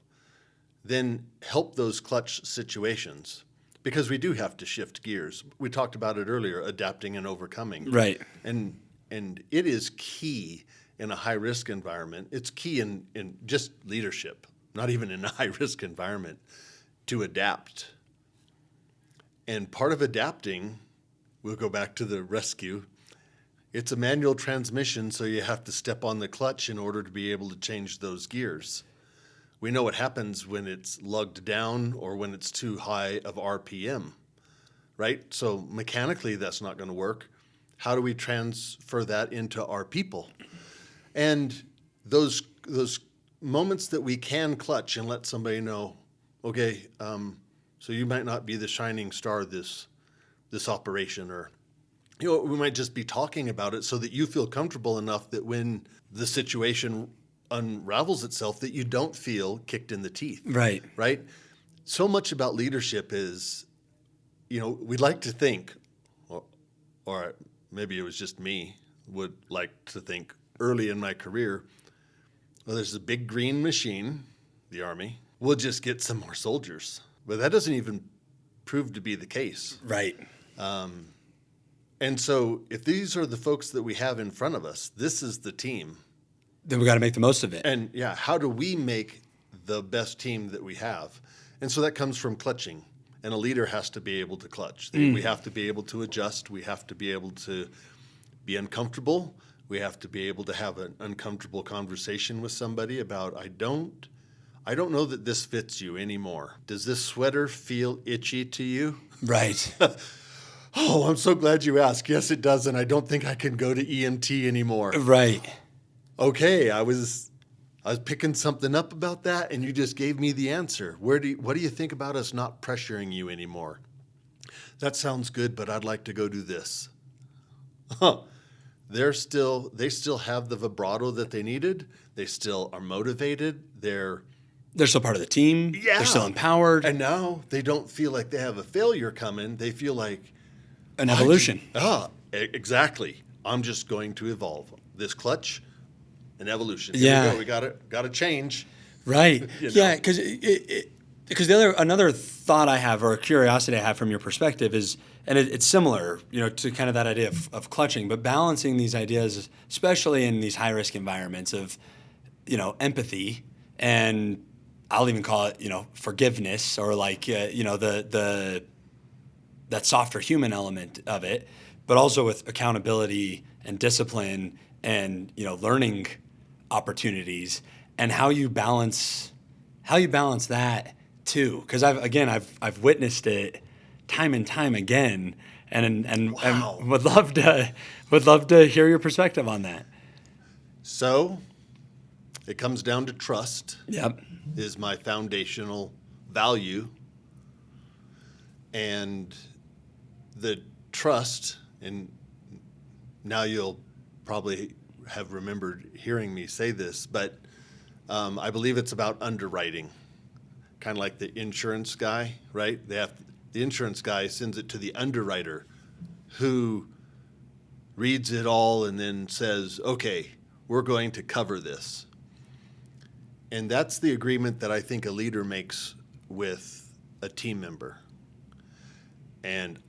then help those clutch situations, because we do have to shift gears. We talked about it earlier, adapting and overcoming. Right. And it is key in a high-risk environment. It's key in just leadership, not even in a high-risk environment, to adapt. And part of adapting, we'll go back to the rescue, it's a manual transmission, so you have to step on the clutch in order to be able to change those gears. We know what happens when it's lugged down or when it's too high of RPM, right? So mechanically, that's not going to work. How do we transfer that into our people? And those moments that we can clutch and let somebody know, okay, so you might not be the shining star this operation, or we might just be talking about it so that you feel comfortable enough that when the situation unravels itself, that you don't feel kicked in the teeth. Right. Right? So much about leadership is, we'd like to think, or maybe it was just me, would like to think early in my career, well, there's a big green machine, the Army, we'll just get some more soldiers. But that doesn't even prove to be the case. Right. And so if these are the folks that we have in front of us, this is the team. Then we got to make the most of it. And yeah, how do we make the best team that we have? And so that comes from clutching. And a leader has to be able to clutch. We have to be able to adjust. We have to be able to be uncomfortable. We have to be able to have an uncomfortable conversation with somebody about, I don't know that this fits you anymore. Does this sweater feel itchy to you? Right. Oh, I'm so glad you asked. Yes, it does, and I don't think I can go to EMT anymore. Right. Okay, I was picking something up about that, and you just gave me the answer. What do you think about us not pressuring you anymore? That sounds good, but I'd like to go do this. Huh. They still have the vibrato that they needed. They still are motivated. They're still part of the team. Yeah. They're still empowered. And now they don't feel like they have a failure coming. They feel like An evolution. Exactly. I'm just going to evolve. This clutch, an evolution. Yeah. Here we go. We got to change. Right. Yeah, because another thought I have, or a curiosity I have from your perspective is, and it's similar, to kind of that idea of clutching, but balancing these ideas, especially in these high risk environments of, empathy, and I'll even call it, forgiveness, or like, that softer human element of it, but also with accountability and discipline and, learning opportunities, and how you balance that too. Because I've witnessed it time and time again, and Wow. and would love to hear your perspective on that. So it comes down to trust. Yep. Is my foundational value. And the trust, and now you'll probably have remembered hearing me say this, but I believe it's about underwriting, kind of like the insurance guy, right? The insurance guy sends it to the underwriter, who reads it all and then says, okay, we're going to cover this. And that's the agreement that I think a leader makes with a team member. And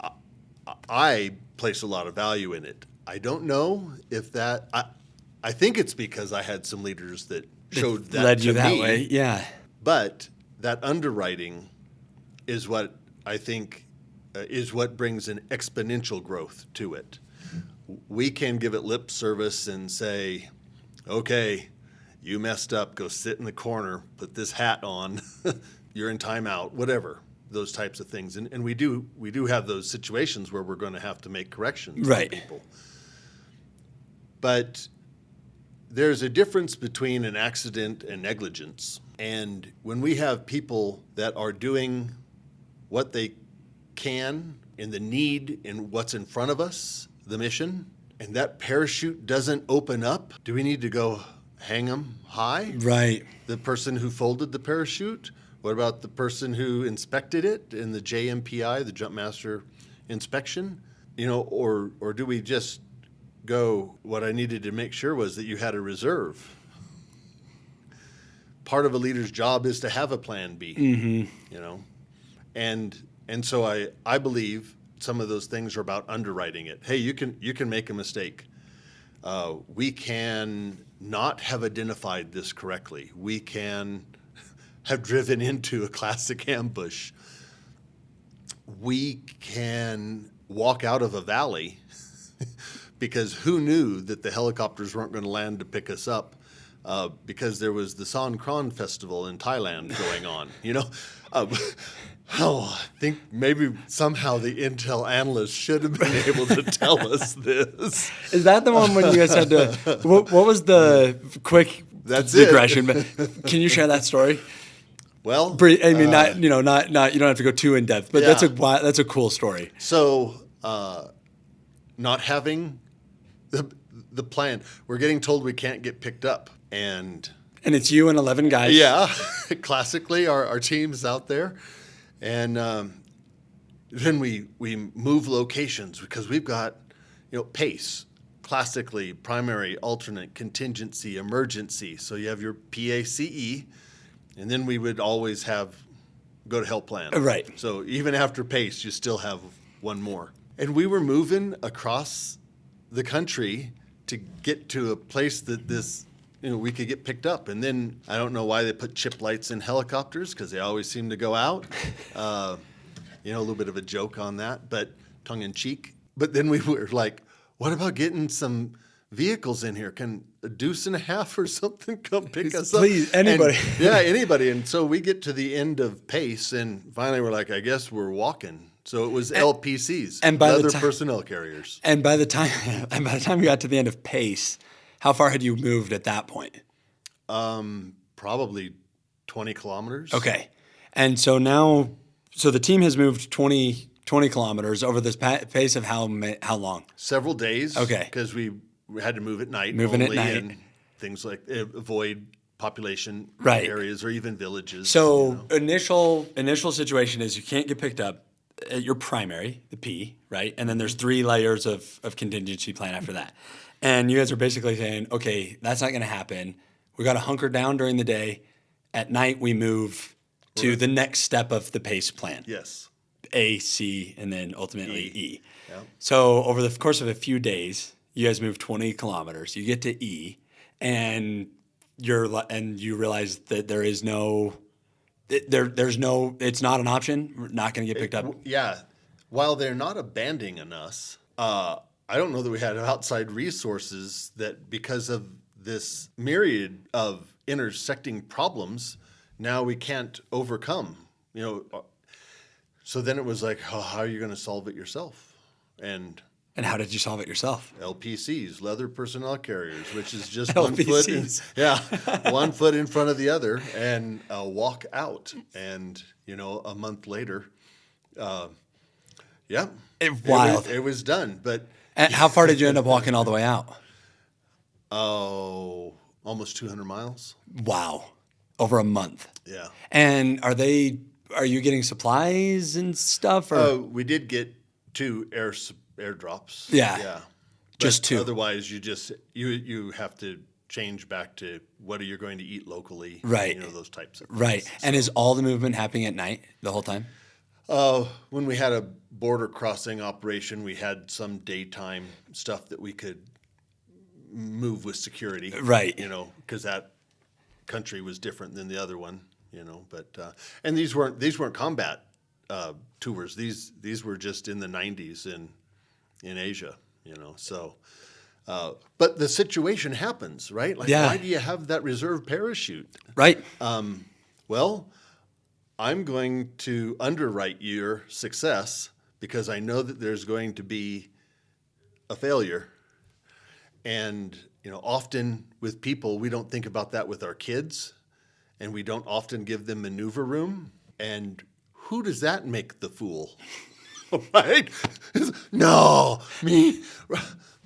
I place a lot of value in it. I don't know if I think it's because I had some leaders that showed that led to you that me. way. Yeah. But that underwriting is what I think is what brings an exponential growth to it. We can give it lip service and say, okay, you messed up, go sit in the corner, put this hat on, you're in timeout, whatever, those types of things. And we do have those situations where we're going to have to make corrections Right. for people. But there's a difference between an accident and negligence. And when we have people that are doing what they can in the need in what's in front of us, the mission, and that parachute doesn't open up, do we need to go hang them high? Right. The person who folded the parachute? What about the person who inspected it in the JMPI, the Jump Master Inspection? Or do we just go, what I needed to make sure was that you had a reserve. Part of a leader's job is to have a plan B, and so I believe some of those things are about underwriting it. Hey, you can make a mistake. We can not have identified this correctly. We can have driven into a classic ambush. We can walk out of a valley because who knew that the helicopters weren't going to land to pick us up because there was the Songkran festival in Thailand going on, I think maybe somehow the intel analysts should have been able to tell us this. Is that the one when you guys had to? What was the quick That's digression? But can you share that story? Well, I mean, not you don't have to go too in depth, but Yeah. that's a cool story. So, not having the plan, we're getting told we can't get picked up, and it's you and 11 guys. yeah, classically our team's out there, and then we move locations because we've got PACE, classically primary, alternate, contingency, emergency. So you have your PACE, and then we would always go to help plan. Right. So even after PACE, you still have one more. And we were moving across the country to get to a place that we could get picked up. And then I don't know why they put chip lights in helicopters because they always seem to go out. A little bit of a joke on that, but tongue in cheek. But then we were like, what about getting some vehicles in here? Can a deuce and a half or something come pick us up? Please, anybody. Anybody. And so we get to the end of PACE, and finally we're like, I guess we're walking. So it was LPCs, and by the leather time- personnel carriers. And by the time you got to the end of PACE, how far had you moved at that point? Probably 20 kilometers. Okay. And so now, the team has moved 20 kilometers over this pace of how long? Several days. Okay. Because we had to move at night. Moving at only, night. and things like avoid population Right. areas or even villages. So initial situation is you can't get picked up at your primary, the P, right? And then there's 3 layers of contingency plan after that. And you guys are basically saying, okay, that's not going to happen. We got to hunker down during the day. At night, we move to the next step of the PACE plan. Yes. A, C, and then ultimately E. Yeah. So over the course of a few days, you guys move 20 kilometers. You get to E, and you realize that there is no. It's not an option. We're not going to get picked up. Yeah. While they're not abandoning us, I don't know that we had outside resources that because of this myriad of intersecting problems, now we can't overcome. So then it was like, how are you going to solve it yourself? And how did you solve it yourself? LPCs, leather personnel carriers, which is just 1 foot. LPCs. 1 foot in front of the other, and walk out. And a month later, Yeah. Wild. It was done, but And how far did you end up walking all the way out? almost 200 miles. Wow. Over a month. Yeah. And are you getting supplies and stuff or We did get 2 airdrops. Yeah. Yeah. Just But 2? Otherwise, you have to change back to what are you going to eat locally? Right. Those types of Right. things. And is all the movement happening at night the whole time? When we had a border crossing operation, we had some daytime stuff that we could move with security. Right. Because that country was different than the other one. But and these weren't combat tours. These were just in the 90s in Asia. So. But the situation happens, right? Like, Yeah. why do you have that reserve parachute? Right. Well, I'm going to underwrite your success because I know that there's going to be a failure. And, often with people, we don't think about that with our kids, and we don't often give them maneuver room. And who does that make the fool? Right? No, me.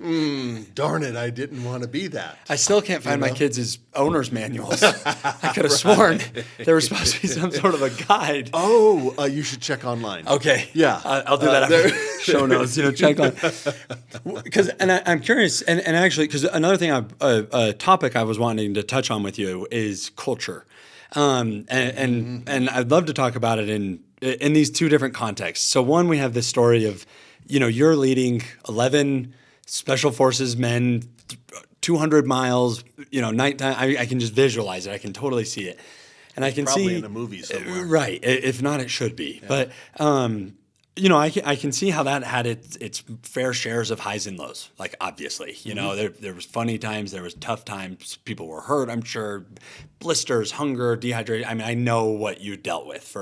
Darn it, I didn't want to be that. I still can't find my kids' owner's manuals. I could have sworn there was supposed to be some sort of a guide. Oh, you should check online. Okay. Yeah. I'll do that after show notes, check on. Because, I'm curious, and actually, because another thing, a topic I was wanting to touch on with you is culture. And I'd love to talk about it in these 2 different contexts. So one, we have this story of, you're leading 11 Special Forces men, 200 miles, nighttime. I can just visualize it. I can totally see it. And I can Probably see in a movie somewhere. Right. If not, it should be. Yeah. But, I can see how that had its fair shares of highs and lows. Like, obviously, there was funny times, there was tough times. People were hurt, I'm sure. Blisters, hunger, dehydration. I mean, I know what you dealt with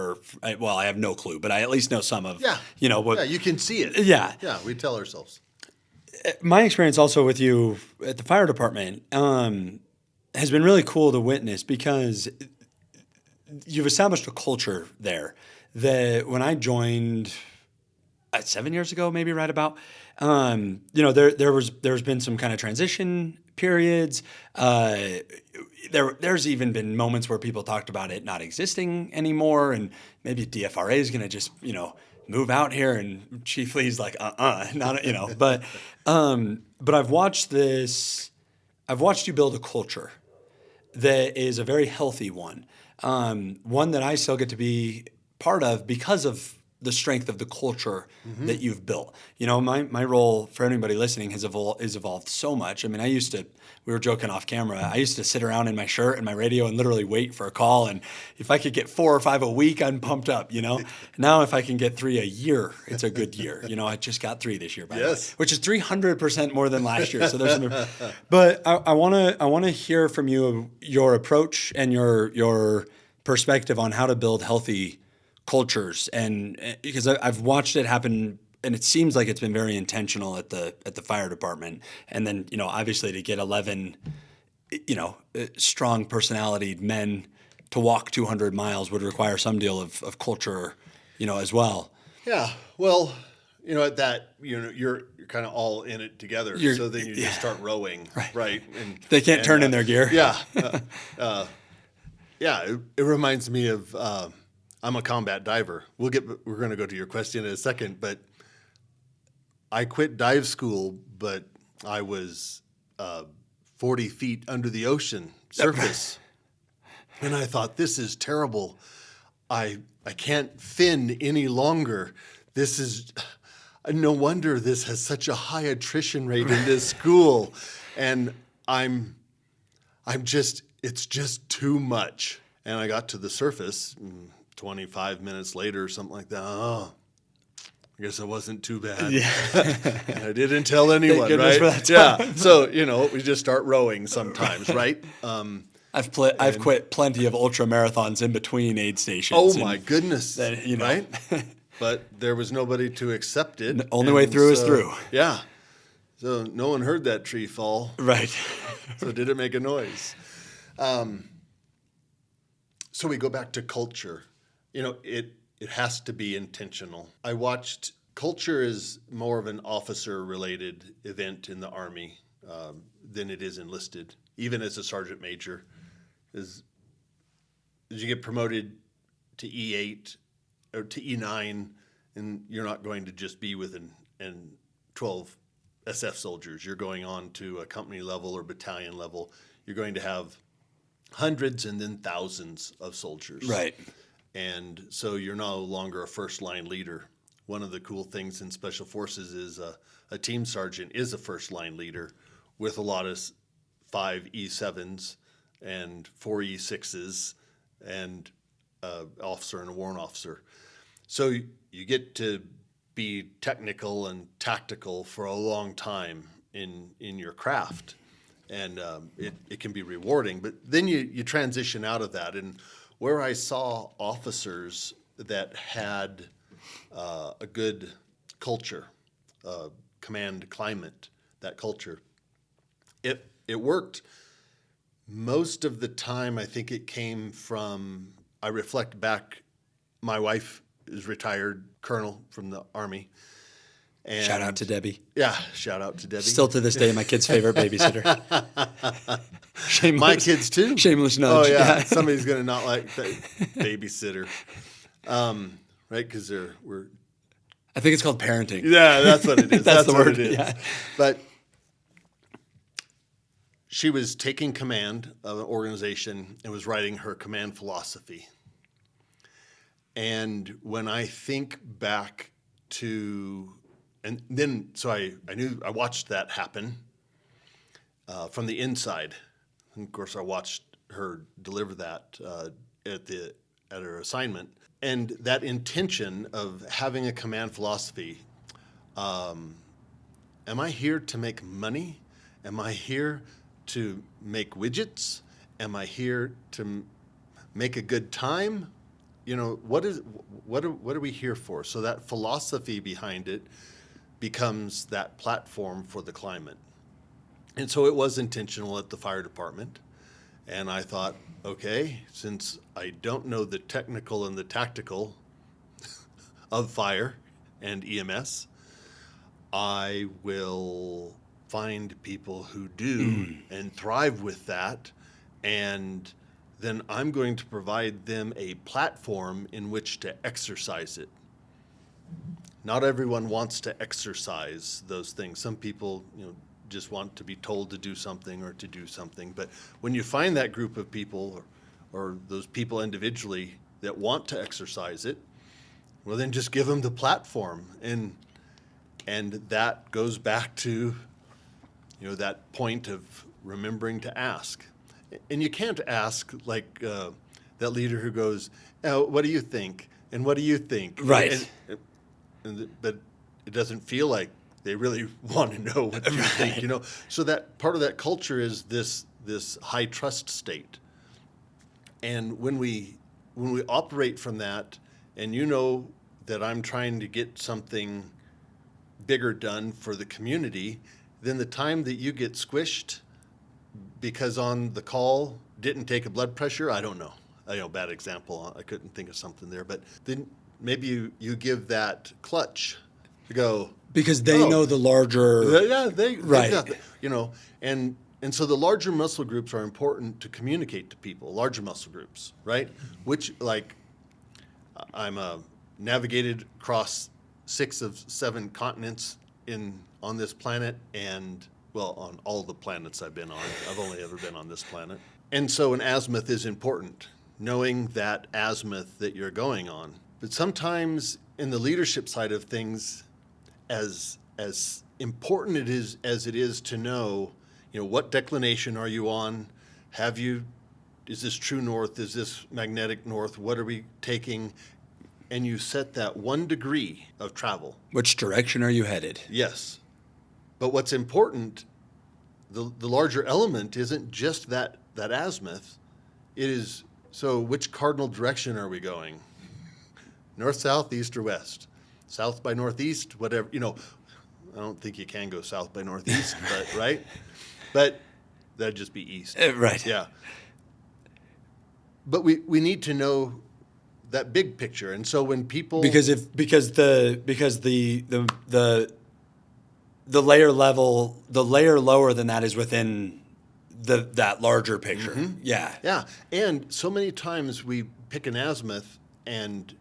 I have no clue, but I at least know some of, what. Yeah, you can see it. Yeah. Yeah, we tell ourselves. My experience also with you at the fire department has been really cool to witness because you've established a culture there that when I joined 7 years ago, maybe right about, there's been some kind of transition periods. There's even been moments where people talked about it not existing anymore, and maybe DFRA is going to just move out here, and Chief Lee's like, not but I've watched this. I've watched you build a culture that is a very healthy one, one that I still get to be part of because of the strength of the culture that you've built. My role for anybody listening has evolved so much. I mean, we were joking off camera, I used to sit around in my shirt and my radio and literally wait for a call. And if I could get 4 or 5 a week, I'm pumped up, Now if I can get 3 a year, it's a good year. I just got 3 this year, by the way, which is 300% more than last year. So there's but I want to hear from you, your approach and your perspective on how to build healthy cultures, and because I've watched it happen, and it seems like it's been very intentional at the fire department. And then obviously to get 11 strong personality men to walk 200 miles would require some deal of culture as well. Yeah, well, at that you're kind of all in it together, so then you just start rowing, right? And they can't turn in their gear. It reminds me of I'm a combat diver. We're going to go to your question in a second, but I quit dive school, but I was 40 feet under the ocean surface, and I thought, this is terrible. I can't fin any longer. This is no wonder this has such a high attrition rate in this school, and it's just too much. And I got to the surface. 25 minutes later or something like that. Oh, I guess it wasn't too bad. Yeah. And I didn't tell anyone, right? For that time. Yeah. So, we just start rowing sometimes, right? I've quit plenty of ultra marathons in between aid stations. Oh my goodness. Right? But there was nobody to accept it. Only way through is through. Yeah. So no one heard that tree fall. Right. So did it make a noise? So we go back to culture. It has to be intentional. I watched culture is more of an officer-related event in the Army than it is enlisted. Even as a sergeant major, as you get promoted to E8 or to E9, and you're not going to just be with 12 SF soldiers. You're going on to a company level or battalion level. You're going to have hundreds and then thousands of soldiers. Right. And so you're no longer a first line leader. One of the cool things in Special Forces is a team sergeant is a first line leader with a lot of 5 E7s and 4 E6s and officer and a warrant officer. So you get to be technical and tactical for a long time in your craft. And it can be rewarding. But then you transition out of that. And where I saw officers that had a good culture, command climate, that culture, it worked. Most of the time, I think it came from, I reflect back, my wife is retired colonel from the Army. And Shout out to Debbie. Yeah, shout out to Debbie. Still to this day, my kid's favorite babysitter. Shameless, My kids too. Shameless nudge. Oh yeah, somebody's gonna not like the babysitter, right? Because we're. I think it's called parenting. Yeah, that's what it is. That's the what word. it is. Yeah. But she was taking command of an organization and was writing her command philosophy. And when I think back to, and then, so I watched that happen from the inside. And of course, I watched her deliver that at her assignment. And that intention of having a command philosophy, am I here to make money? Am I here to make widgets? Am I here to make a good time? You know, what are we here for? So that philosophy behind it becomes that platform for the climate. And so it was intentional at the fire department. And I thought, okay, since I don't know the technical and the tactical of fire and EMS, I will find people who do and thrive with that, and then I'm going to provide them a platform in which to exercise it. Not everyone wants to exercise those things. Some people, just want to be told to do something or to do something. But when you find that group of people or those people individually that want to exercise it, well, then just give them the platform. And that goes back to, that point of remembering to ask. And you can't ask like that leader who goes, oh, what do you think? And what do you think? Right. But it doesn't feel like they really want to know what you think, So that part of that culture is this high trust state. And when we operate from that, and that I'm trying to get something bigger done for the community, then the time that you get squished because on the call didn't take a blood pressure, I don't know. Bad example. I couldn't think of something there. But then maybe you give that clutch to go. Because they know the larger. Yeah, they right. Got and so the larger muscle groups are important to communicate to people. Larger muscle groups, right? Which I'm navigated across 6 of 7 continents on this planet, and on all the planets I've been on. I've only ever been on this planet. And so an azimuth is important, knowing that azimuth that you're going on. But sometimes in the leadership side of things, as important as it is to know, what declination are you on? Is this true north? Is this magnetic north? What are we taking? And you set that 1 degree of travel. Which direction are you headed? Yes. But what's important, the larger element isn't just that azimuth. It is, so which cardinal direction are we going? North, south, east, or west? South by northeast, whatever. I don't think you can go south by northeast, but right? But that'd just be east. Right. Yeah. But we need to know that big picture. And so when people because the layer lower than that is within that larger picture. Mm-hmm. Yeah. And so many times we pick an azimuth and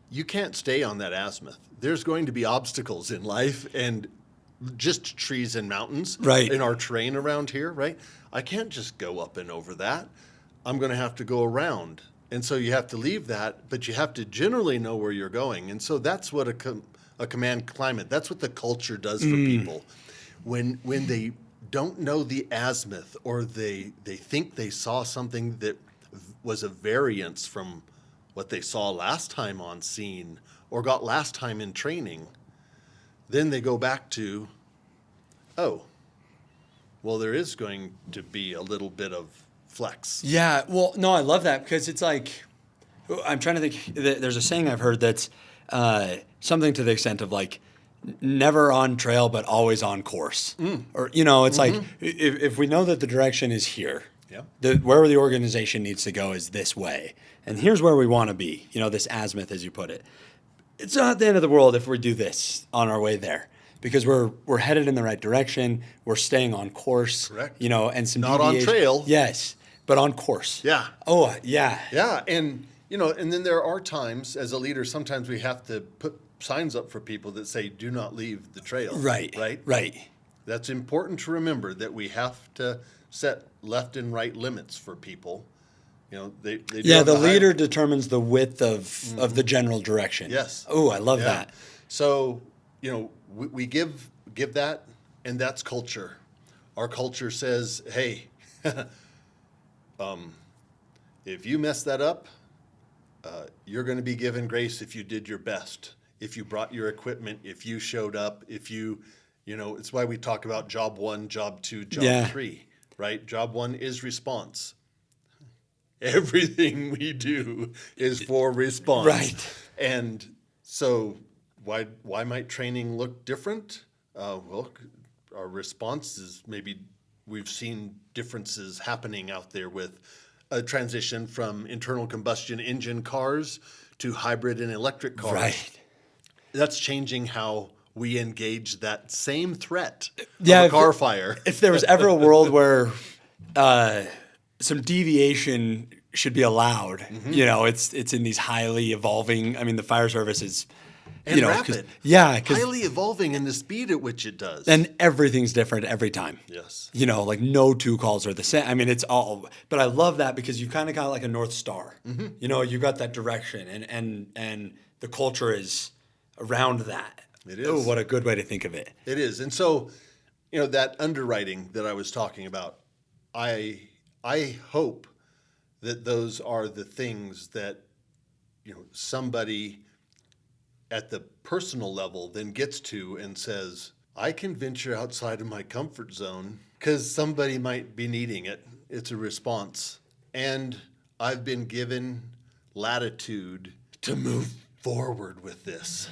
you can't stay on that azimuth. There's going to be obstacles in life and just trees and mountains Right. in our terrain around here, right? I can't just go up and over that. I'm going to have to go around. And so you have to leave that, but you have to generally know where you're going. And so that's what a command climate, that's what the culture does for people. When they don't know the azimuth or they think they saw something that was a variance from what they saw last time on scene or got last time in training, then they go back to, oh, well, there is going to be a little bit of flex. Yeah, well, no, I love that because it's like, I'm trying to think, there's a saying I've heard that's something to the extent of like, never on trail, but always on course. Or, it's like, if we know that the direction is here, where the organization needs to go is this way, and here's where we want to be, this azimuth, as you put it. It's not the end of the world if we do this on our way there. Because we're headed in the right direction, we're staying on course. Correct. And some Not on deviation. trail. Yes, but on course. Yeah. Oh, yeah. Yeah, and and then there are times as a leader, sometimes we have to put signs up for people that say, "Do not leave the trail." Right. Right. Right. That's important to remember that we have to set left and right limits for people. They do have The to hire- leader determines the width of the general direction. Yes. Oh, I love Yeah. that. So we give that, and that's culture. Our culture says, "Hey, if you mess that up, you're going to be given grace if you did your best, if you brought your equipment, if you showed up, if you, it's why we talk about job 1, job 2, job 3, right? Job 1 is response. Everything we do is for response. Right. And so why might training look different? Well, our response is maybe we've seen differences happening out there with a transition from internal combustion engine cars to hybrid and electric cars. Right. That's changing how we engage that same threat of Yeah, a car fire. If there was ever a world where some deviation should be allowed, it's in these highly evolving. I mean, the fire service is, And rapid. Because Highly evolving in the speed at which it does. and everything's different every time. Yes. Like no two calls are the same. I mean, it's all. But I love that because you kind of got like a North Star. You got that direction, and the culture is around that. It is. Oh, what a good way to think of it. It is. And so, that underwriting that I was talking about, I hope that those are the things that, somebody at the personal level then gets to and says, I can venture outside of my comfort zone because somebody might be needing it. It's a response. And I've been given latitude to move forward with this.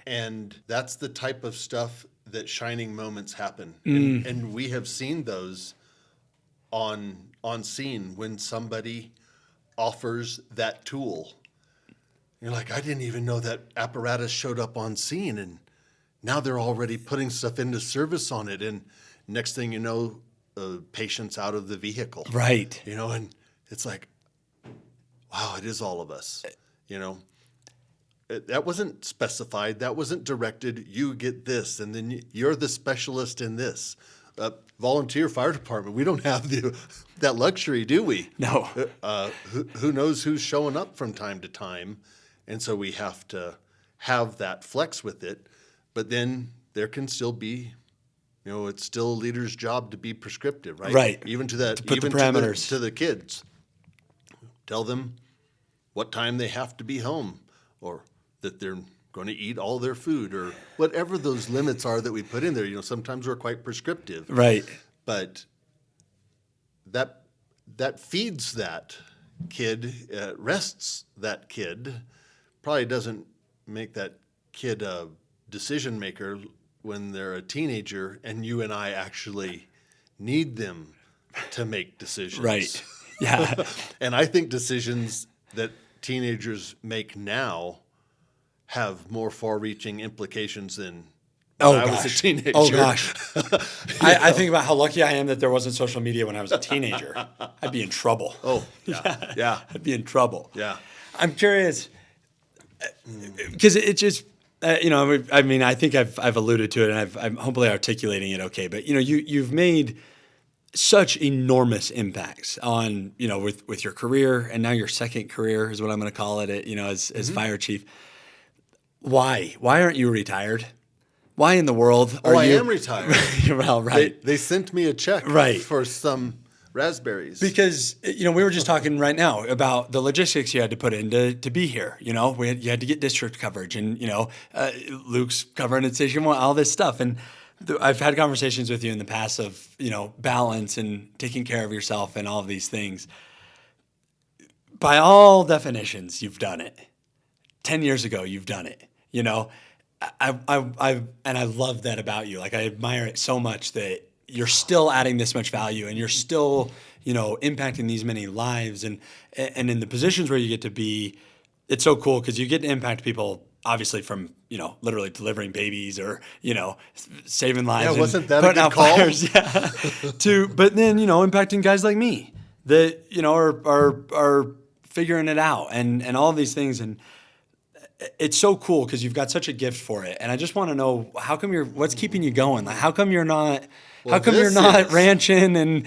And that's the type of stuff that shining moments happen. And we have seen those on scene when somebody offers that tool. You're like, I didn't even know that apparatus showed up on scene, and now they're already putting stuff into service on it. And next thing you know, patient's out of the vehicle. Right. And it's like, wow, it is all of us. That wasn't specified. That wasn't directed. You get this, and then you're the specialist in this. Volunteer fire department. We don't have that luxury, do we? No. Who knows who's showing up from time to time, and so we have to have that flex with it. But then there can still be, it's still a leader's job to be prescriptive, right? Right. Even to that. To put the even parameters. to the kids. Tell them what time they have to be home, or that they're going to eat all their food, or whatever those limits are that we put in there. Sometimes we're quite prescriptive. Right. But that feeds that kid, rests that kid, probably doesn't make that kid a decision maker when they're a teenager and you and I actually need them to make decisions. Right. Yeah. And I think decisions that teenagers make now have more far-reaching implications than Oh, when I was a gosh. teenager. Oh, gosh. I think about how lucky I am that there wasn't social media when I was a teenager. I'd be in trouble. Oh, yeah. Yeah. I'd be in trouble. Yeah. I'm curious, because it just, I mean, I think I've alluded to it, and I'm hopefully articulating it okay. But you've made such enormous impacts on with your career, and now your second career is what I'm going to call it. As fire chief. Why aren't you retired? Why in the world are I you? am retired. Well, right. They sent me a check Right. for some raspberries. Because we were just talking right now about the logistics you had to put in to be here. You had to get district coverage, and Luke's covering at Station 1, all this stuff. And I've had conversations with you in the past of balance and taking care of yourself and all of these things. By all definitions, you've done it. 10 years ago, you've done it. I love that about you. Like, I admire it so much that you're still adding this much value, and you're still, impacting these many lives, and in the positions where you get to be, it's so cool because you get to impact people, obviously, from literally delivering babies or saving lives. Yeah, and wasn't that a putting good out call? fires, yeah. But then impacting guys like me that are figuring it out and all of these things. And it's so cool because you've got such a gift for it. And I just want to know, what's keeping you going? Like, how come you're not ranching and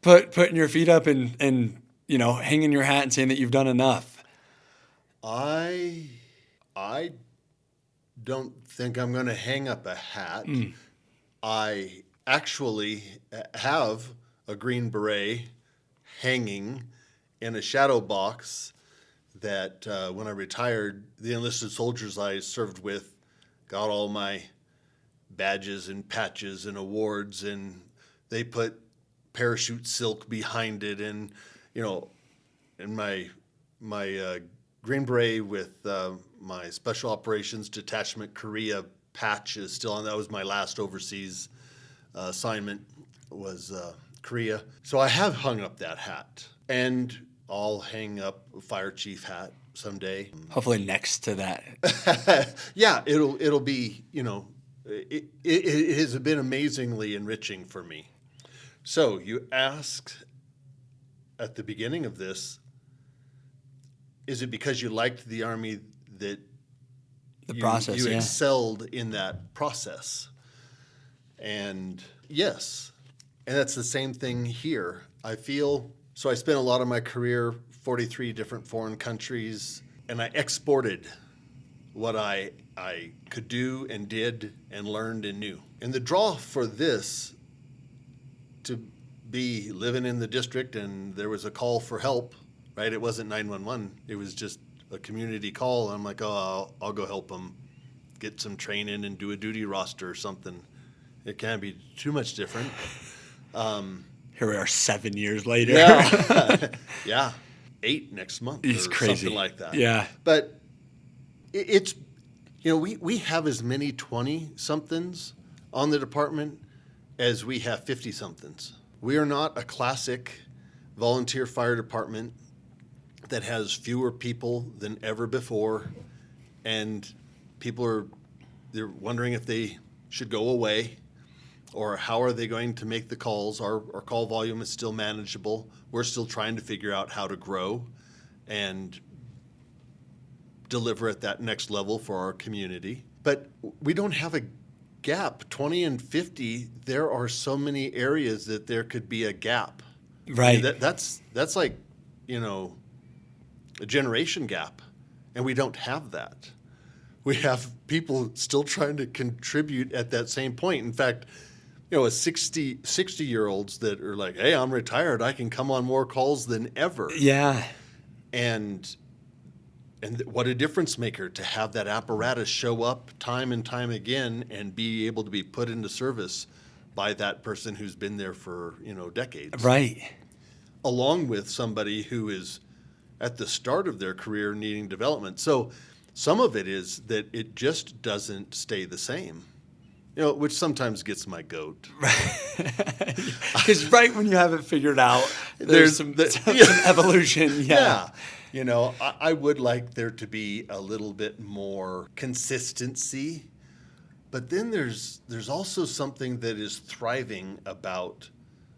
putting your feet up and hanging your hat and saying that you've done enough? I don't think I'm going to hang up a hat. I actually have a Green Beret hanging in a shadow box that when I retired, the enlisted soldiers I served with got all my badges and patches and awards, and they put parachute silk behind it, and and my Green Beret with my Special Operations Detachment Korea patch is still on. That was my last overseas assignment, was Korea. So I have hung up that hat, and I'll hang up a fire chief hat someday. Hopefully next to that. Yeah, it'll be, it has been amazingly enriching for me. So you asked at the beginning of this, is it because you liked the Army that process, you yeah. excelled in that process? And yes, and that's the same thing here. I feel, so I spent a lot of my career, 43 different foreign countries, and I exported what I could do and did and learned and knew. And the draw for this, to be living in the district, and there was a call for help, right? It wasn't 911. It was just a community call. I'm like, oh, I'll go help them get some training and do a duty roster or something. It can't be too much different. Here we are 7 years later. Yeah. Yeah. 8 next month It's or crazy. something like that. Yeah. But it's, we have as many 20-somethings on the department as we have 50-somethings. We are not a classic volunteer fire department that has fewer people than ever before, and they're wondering if they should go away or how are they going to make the calls. Our call volume is still manageable. We're still trying to figure out how to grow and deliver at that next level for our community. But we don't have a gap. 20 and 50, there are so many areas that there could be a gap. Right. I mean, that's like, a generation gap, and we don't have that. We have people still trying to contribute at that same point. In fact, a 60-year-olds that are like, hey, I'm retired, I can come on more calls than ever. Yeah. And what a difference maker to have that apparatus show up time and time again and be able to be put into service by that person who's been there for, decades. Right. Along with somebody who is at the start of their career needing development. So some of it is that it just doesn't stay the same, which sometimes gets my goat. Because right when you have it figured out, there's some evolution. Yeah. You know, I would like there to be a little bit more consistency, but then there's also something that is thriving about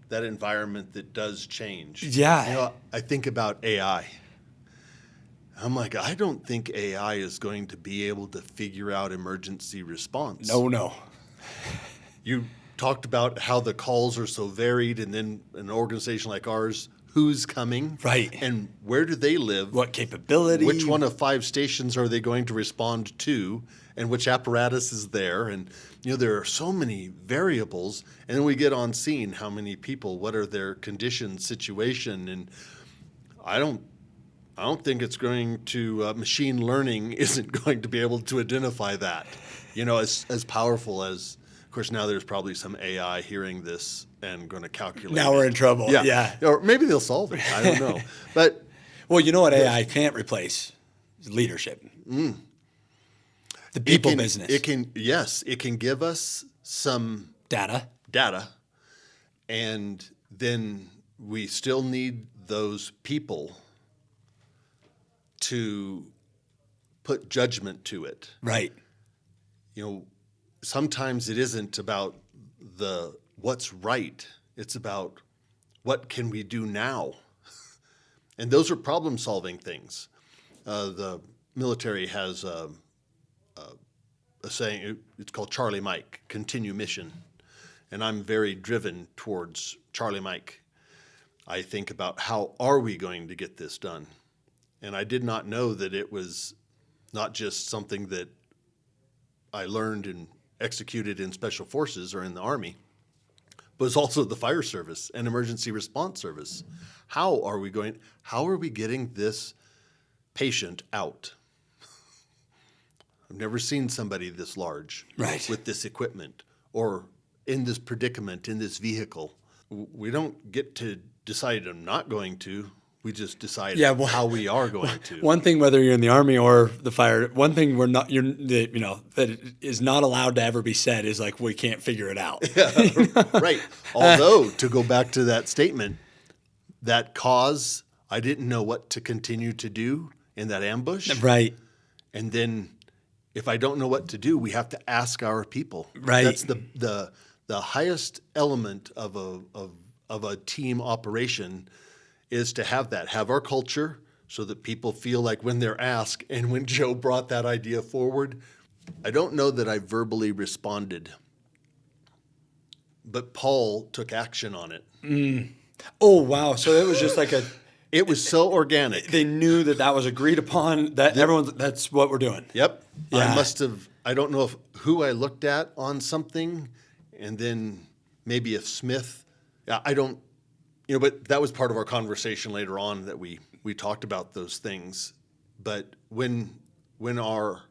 that environment that does change. Yeah. You know, I think about AI. I'm like, I don't think AI is going to be able to figure out emergency response. No. You talked about how the calls are so varied, and then an organization like ours, who's coming, Right. and where do they live? What capability? Which one of 5 stations are they going to respond to, and which apparatus is there? And you know, there are so many variables. And then we get on scene, how many people, what are their condition, situation, and I don't think it's going to machine learning isn't going to be able to identify that. You know, as powerful as, of course, now there's probably some AI hearing this and going to calculate. Now we're in trouble. Yeah. Or maybe they'll solve it. I don't know. But Well, you know what AI can't replace? Leadership. The people business. It can give us some Data. and then we still need those people to put judgment to it. Right. You know, sometimes it isn't about the what's right. It's about what can we do now? And those are problem-solving things. The military has a saying, it's called Charlie Mike, continue mission. And I'm very driven towards Charlie Mike. I think about how are we going to get this done? And I did not know that it was not just something that I learned and executed in Special Forces or in the Army, but it's also the fire service and emergency response service. How are we getting this patient out? I've never seen somebody this large Right. with this equipment or in this predicament, in this vehicle. We don't get to decide I'm not going to. We just decide how we are going to. One thing, whether you're in the Army or the fire, one thing that is not allowed to ever be said is like, we can't figure it out. Right. Although, to go back to that statement, that cause, I didn't know what to continue to do in that ambush. Right. And then if I don't know what to do, we have to ask our people. Right. That's the highest element of a team operation, is to have our culture so that people feel like when they're asked. And when Joe brought that idea forward, I don't know that I verbally responded, but Paul took action on it. Oh, wow. So it was just like It was so organic. they knew that was agreed upon, that that's what we're doing. Yep. Yeah. I don't know who I looked at on something, and then maybe if Smith, I don't, but that was part of our conversation later on that we talked about those things. But when our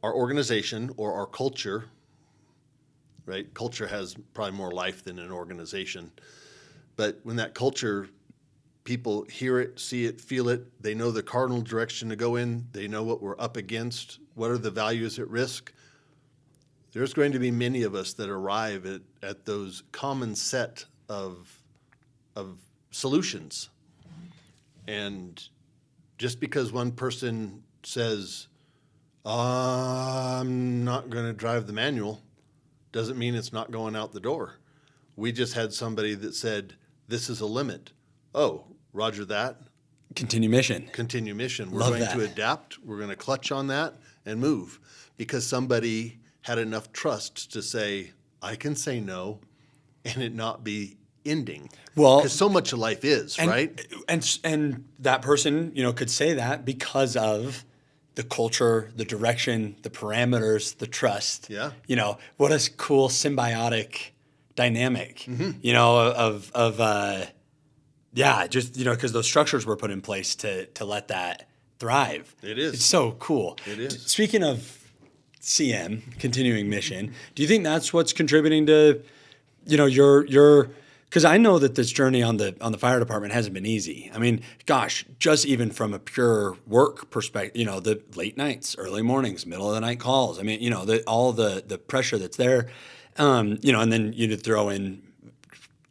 organization or our culture, right? Culture has probably more life than an organization. But when that culture, people hear it, see it, feel it, they know the cardinal direction to go in, they know what we're up against, what are the values at risk, there's going to be many of us that arrive at those common set of solutions. And just because one person says, I'm not going to drive the manual, doesn't mean it's not going out the door. We just had somebody that said, this is a limit. Oh, roger that. Continue mission. Continue mission. We're Love going that. to adapt. We're going to clutch on that and move, because somebody had enough trust to say, I can say no and it not be ending. Well, because so much of life is, right? And that person, could say that because of the culture, the direction, the parameters, the trust. Yeah. What a cool symbiotic dynamic, because those structures were put in place to let that thrive. It is. It's so cool. It is. Speaking of CM, continuing mission, do you think that's what's contributing to, your because I know that this journey on the fire department hasn't been easy. I mean, gosh, just even from a pure work perspective, the late nights, early mornings, middle of the night calls. I mean, all the pressure that's there, and then you throw in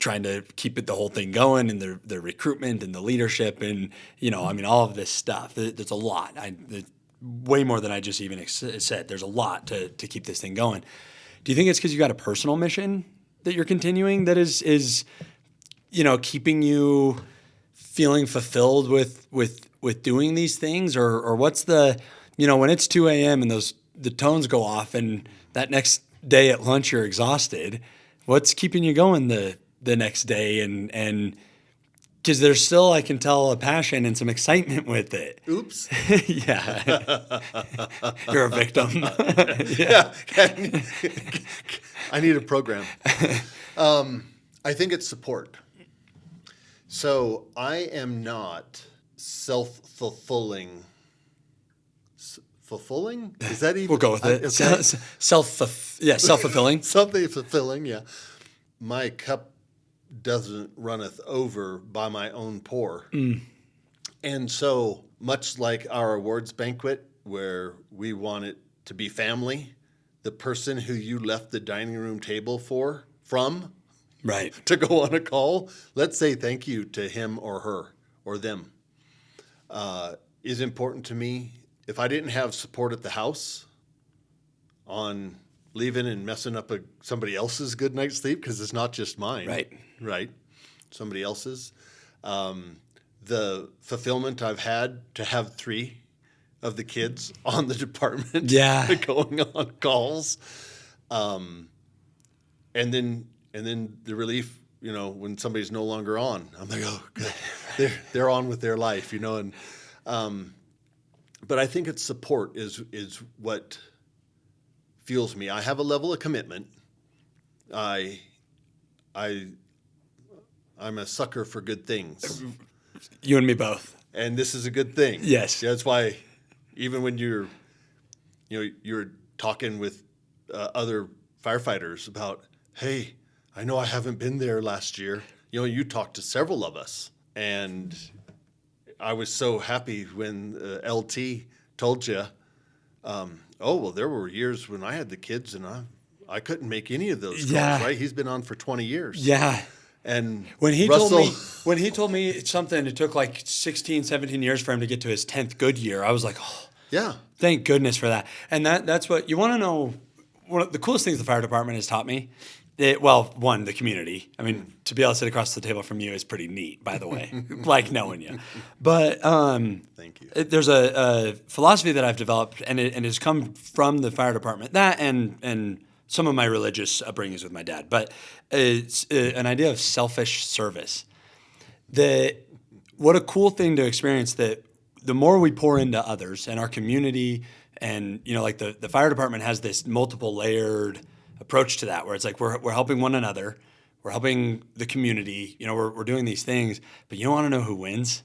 trying to keep the whole thing going, and the recruitment and the leadership, and all of this stuff. There's a lot. Way more than I just even said. There's a lot to keep this thing going. Do you think it's because you got a personal mission that you're continuing that is keeping you feeling fulfilled with doing these things, or what's the when it's 2 a.m. and the tones go off, and that next day at lunch you're exhausted, what's keeping you going the next day? And because there's still, I can tell, a passion and some excitement with it. Oops. Yeah. You're a victim. Yeah. I need a program. I think it's support. So I am not self-fulfilling. Fulfilling? Is that even? We'll go with it. Okay. Self-fulfilling. Something fulfilling, yeah. My cup doesn't runneth over by my own pour. And so, much like our awards banquet, where we want it to be family, the person who you left the dining room table from Right. to go on a call, let's say thank you to him or her or them, is important to me. If I didn't have support at the house on leaving and messing up somebody else's good night's sleep, because it's not just mine. Right. Somebody else's. The fulfillment I've had to have 3 of the kids on the department going on calls. And then the relief, when somebody's no longer on. I'm like, oh, good. They're on with their life, and but I think it's support is what fuels me. I have a level of commitment. I'm a sucker for good things. You and me both. And this is a good thing. Yes. That's why even when you're talking with other firefighters about, hey, I know I haven't been there last year. You talked to several of us, and I was so happy when LT told you, there were years when I had the kids and I couldn't make any of those calls, right? He's been on for 20 years. Yeah. And when he told me something, it took like 16, 17 years for him to get to his 10th good year. I was like, oh, yeah, thank goodness for that. And that's what you want to know. One of the coolest things the fire department has taught me, the community. I mean, to be able to sit across the table from you is pretty neat, by the way, like knowing you. But thank you. There's a philosophy that I've developed, and it has come from the fire department. That and some of my religious upbringings with my dad, but it's an idea of selfish service. What a cool thing to experience, that the more we pour into others and our community, and like the fire department has this multiple layered approach to that, where it's like we're helping one another, we're helping the community, we're doing these things, but you don't want to know who wins?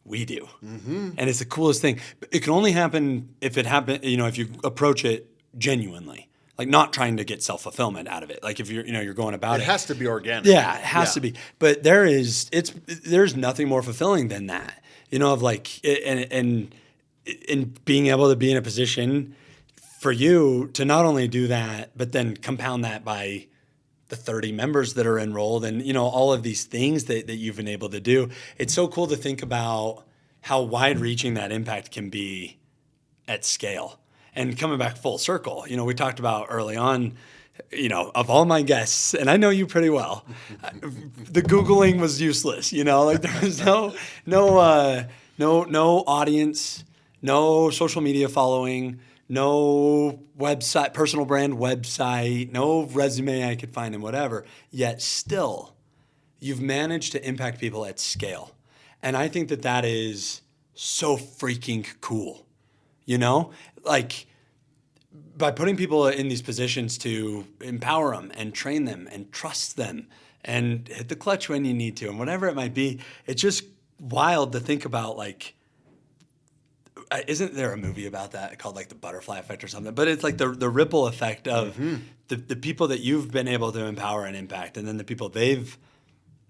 We do. Mm-hmm. And it's the coolest thing. It can only happen if if you approach it genuinely. Like, not trying to get self-fulfillment out of it. Like, if you're going about it. It has to be organic. Yeah, it has to be. But there's nothing more fulfilling than that. Of like, and being able to be in a position for you to not only do that, but then compound that by the 30 members that are enrolled, and all of these things that you've been able to do. It's so cool to think about how wide-reaching that impact can be at scale. And coming back full circle, we talked about early on, of all my guests, and I know you pretty well, the Googling was useless. Like, there was no audience, no social media following, no website, personal brand website, no resume I could find, and whatever. Yet still, you've managed to impact people at scale. And I think that is so freaking cool. Like, by putting people in these positions to empower them and train them and trust them and hit the clutch when you need to, and whatever it might be, it's just wild to think about. Like, isn't there a movie about that called like The Butterfly Effect or something? But it's like the ripple effect of the people that you've been able to empower and impact, and then the people they've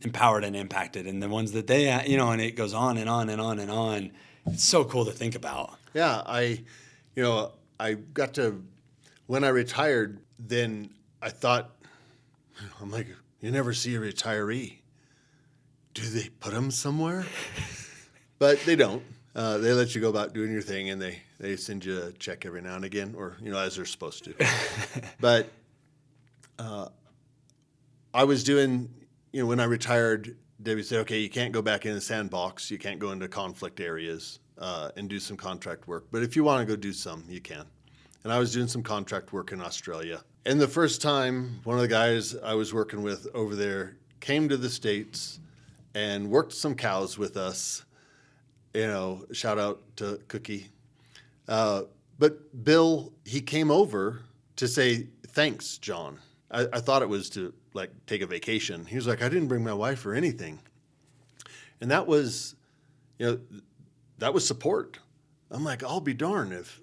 empowered and impacted, and the ones that they, and it goes on and on and on and on. It's so cool to think about. Yeah, I got to, when I retired, then I thought, I'm like, You never see a retiree. Do they put them somewhere? But they don't. They let you go about doing your thing, and they send you a check every now and again, or as they're supposed to. But I was doing, when I retired, Debbie said, okay, you can't go back in the sandbox. You can't go into conflict areas and do some contract work. But if you want to go do some, you can. And I was doing some contract work in Australia. And the first time, one of the guys I was working with over there came to the States and worked some cows with us. Shout out to Cookie. But Bill, he came over to say, thanks, John. I thought it was to take a vacation. He was like, I didn't bring my wife or anything. And that was, that was support. I'm like, I'll be darned if,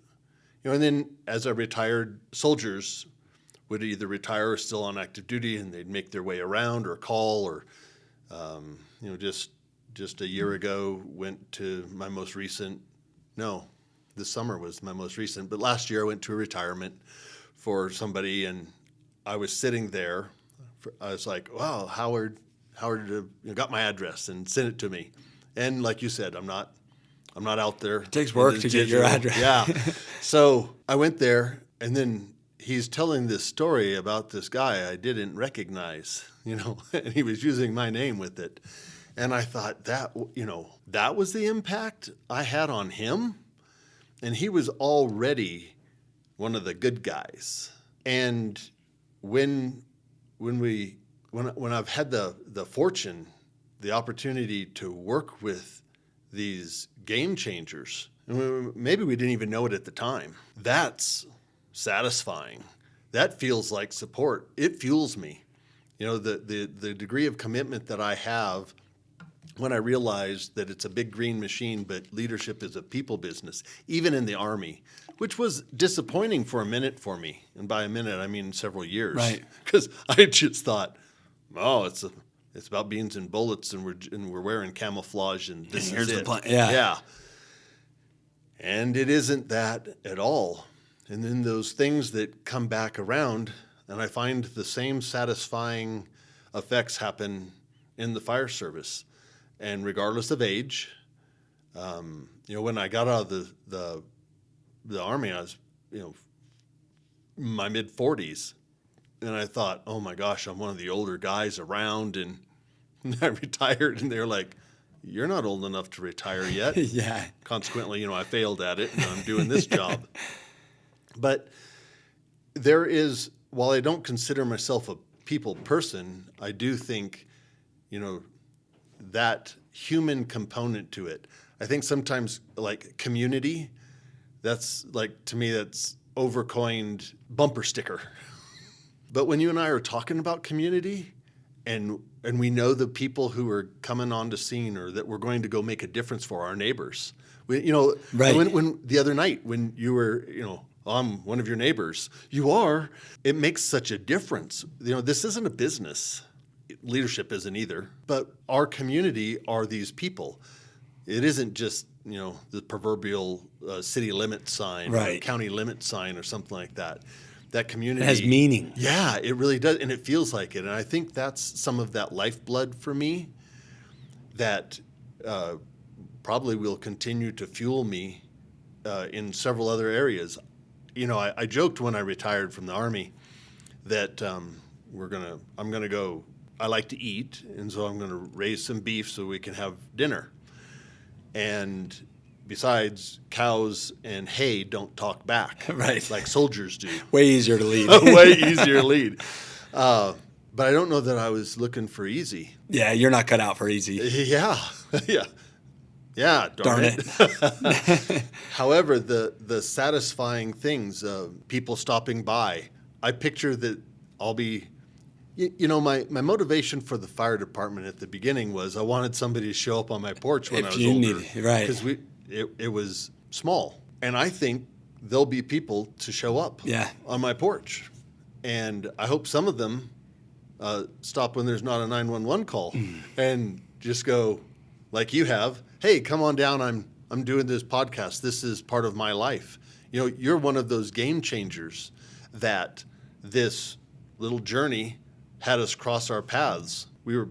and then as I retired, soldiers would either retire or still on active duty, and they'd make their way around or call or, just a year ago went to my most recent, this summer was my most recent, but last year I went to a retirement for somebody, and I was sitting there. I was like, wow, Howard got my address and sent it to me. And like you said, I'm not out there. It takes work to get your address. Yeah. So I went there, and then he's telling this story about this guy I didn't recognize, and he was using my name with it. And I thought that was the impact I had on him. And he was already one of the good guys. And when I've had the fortune, the opportunity to work with these game changers, maybe we didn't even know it at the time. That's satisfying. That feels like support. It fuels me. The degree of commitment that I have when I realized that it's a big green machine, but leadership is a people business, even in the Army, which was disappointing for a minute for me. And by a minute, I mean several years. Right. Because I just thought, it's about beans and bullets, and we're wearing camouflage, and this Here's is the it. plan. Yeah. Yeah. And it isn't that at all. And then those things that come back around, and I find the same satisfying effects happen in the fire service. And regardless of age, when I got out of the Army, I was, my mid-40s. And I thought, oh my gosh, I'm one of the older guys around. And I retired, and they're like, you're not old enough to retire yet. Yeah. Consequently, I failed at it, and I'm doing this job. But there is, while I don't consider myself a people person, I do think, that human component to it. I think sometimes community, that's to me, that's overcoined bumper sticker. But when you and I are talking about community, and we know the people who are coming onto scene, or that we're going to go make a difference for our neighbors. Right. When the other night when you were, I'm one of your neighbors, you are, it makes such a difference. This isn't a business. Leadership isn't either, but our community are these people. It isn't just, the proverbial city limit sign, right, or county limit sign or something like that. That community. It has meaning. Yeah, it really does. And it feels like it. And I think that's some of that lifeblood for me that probably will continue to fuel me in several other areas. I joked when I retired from the Army that I'm going to go. I like to eat, and so I'm going to raise some beef so we can have dinner. And besides, cows and hay don't talk back, right, like soldiers do. Way easier to lead. Way easier to lead. But I don't know that I was looking for easy. Yeah, you're not cut out for easy. Yeah, yeah. Yeah, darn it. However, the satisfying things, people stopping by, I picture that I'll be, my motivation for the fire department at the beginning was I wanted somebody to show up on my porch when I was older. Right. Because it was small. And I think there'll be people to show up on my porch. And I hope some of them stop when there's not a 911 call and just go, like you have, hey, come on down. I'm doing this podcast. This is part of my life. You're one of those game changers that this little journey had us cross our paths. We were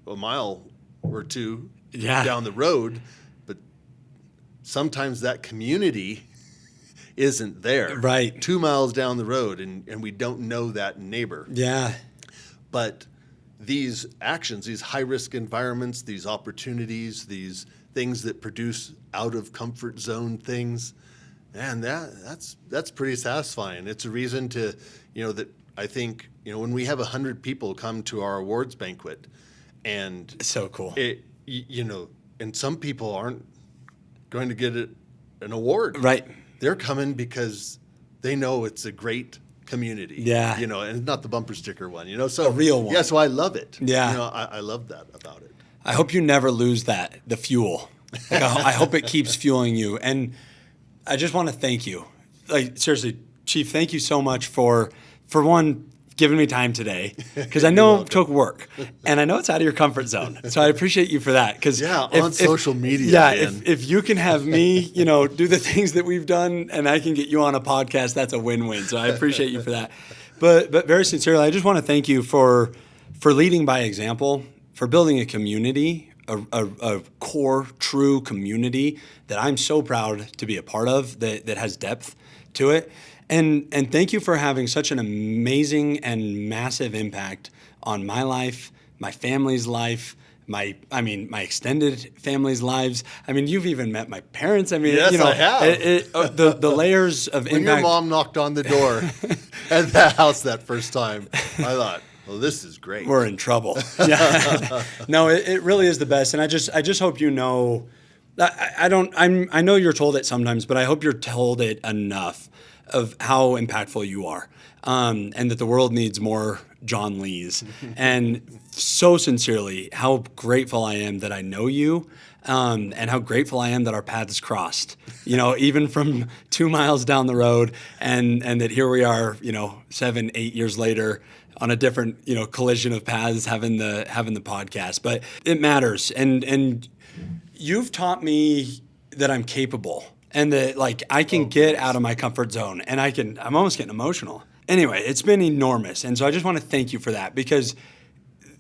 a mile or two Yeah. down the road, but sometimes that community isn't there. Right. 2 miles down the road, and we don't know that neighbor. Yeah. But these actions, these high-risk environments, these opportunities, these things that produce out-of-comfort zone things, man, that's pretty satisfying. It's a reason to, that I think, when we have 100 people come to our awards banquet, and So cool. and some people aren't going to get an award. Right. They're coming because they know it's a great community. Yeah. And not the bumper sticker one, so A real one. Yeah, so I love it. Yeah. I love that about it. I hope you never lose the fuel. Like, I hope it keeps fueling you. And I just want to thank you. Like, seriously, Chief, thank you so much for one, giving me time today, because I know it took work, and I know it's out of your comfort zone. So I appreciate you for that. Because on social media. Yeah, man. if you can have me, do the things that we've done, and I can get you on a podcast, that's a win-win. So I appreciate you for that. But very sincerely, I just want to thank you for leading by example, for building a community, a core, true community that I'm so proud to be a part of, that has depth to it. And thank you for having such an amazing and massive impact on my life, my family's life, my extended family's lives. You've even met my parents. Yes, I have. The layers of When impact. your mom knocked on the door at that house that first time, I thought, well, this is great. We're in trouble. Yeah. No, it really is the best. And I just hope you know. I know you're told it sometimes, but I hope you're told it enough of how impactful you are, and that the world needs more John Lees. And so sincerely, how grateful I am that I know you, and how grateful I am that our paths crossed, even from 2 miles down the road, and that here we are, 7, 8 years later, on a different, collision of paths, having the podcast. But it matters, and you've taught me that I'm capable, and that I can get out of my comfort zone, and I'm almost getting emotional. Anyway, it's been enormous. And so I just want to thank you for that, because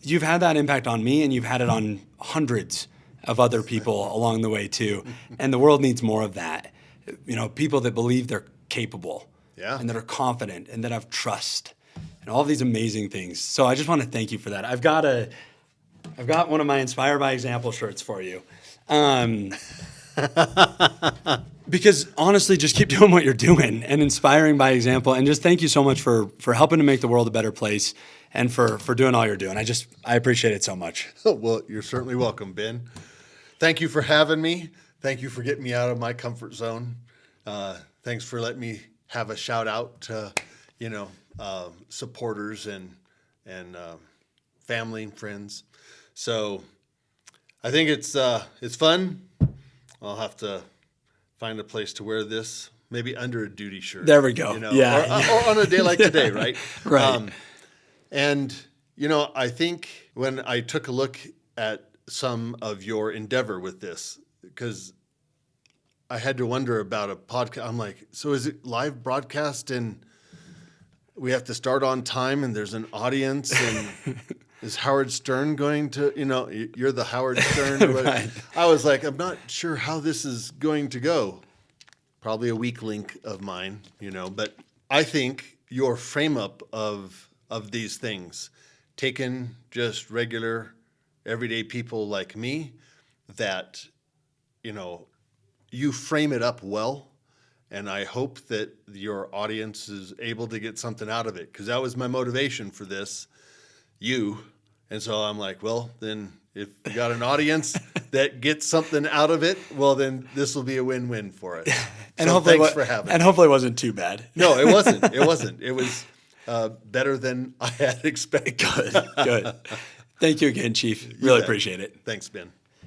you've had that impact on me, and you've had it on hundreds of other people along the way too. And the world needs more of that. People that believe they're capable, Yeah. and that are confident, and that have trust, and all of these amazing things. So I just want to thank you for that. I've got one of my Inspire by Example shirts for you. Because honestly, just keep doing what you're doing and inspiring by example. And just thank you so much for helping to make the world a better place, and for doing all you're doing. I appreciate it so much. Well, you're certainly welcome, Ben. Thank you for having me. Thank you for getting me out of my comfort zone. Thanks for letting me have a shout out to, supporters and family and friends. So I think it's fun. I'll have to find a place to wear this, maybe under a duty shirt. There we go. Yeah. Or on a day like today, right? Right. And, I think when I took a look at some of your endeavor with this, because I had to wonder about a podcast. I'm like, so is it live broadcast and we have to start on time and there's an audience, and is Howard Stern going to, you're the Howard Stern. Right. I was like, I'm not sure how this is going to go. Probably a weak link of mine, but I think your frame up of these things, taken just regular, everyday people like me, that, you frame it up well. And I hope that your audience is able to get something out of it, because that was my motivation for this, And so I'm like, well, then if you got an audience that gets something out of it, well, then this will be a win-win for us. And so hopefully, thanks for having me. And hopefully it wasn't too bad. No, it wasn't. It wasn't. It was better than I had expected. Good. Thank you again, Chief. Really appreciate it. Thanks, Ben.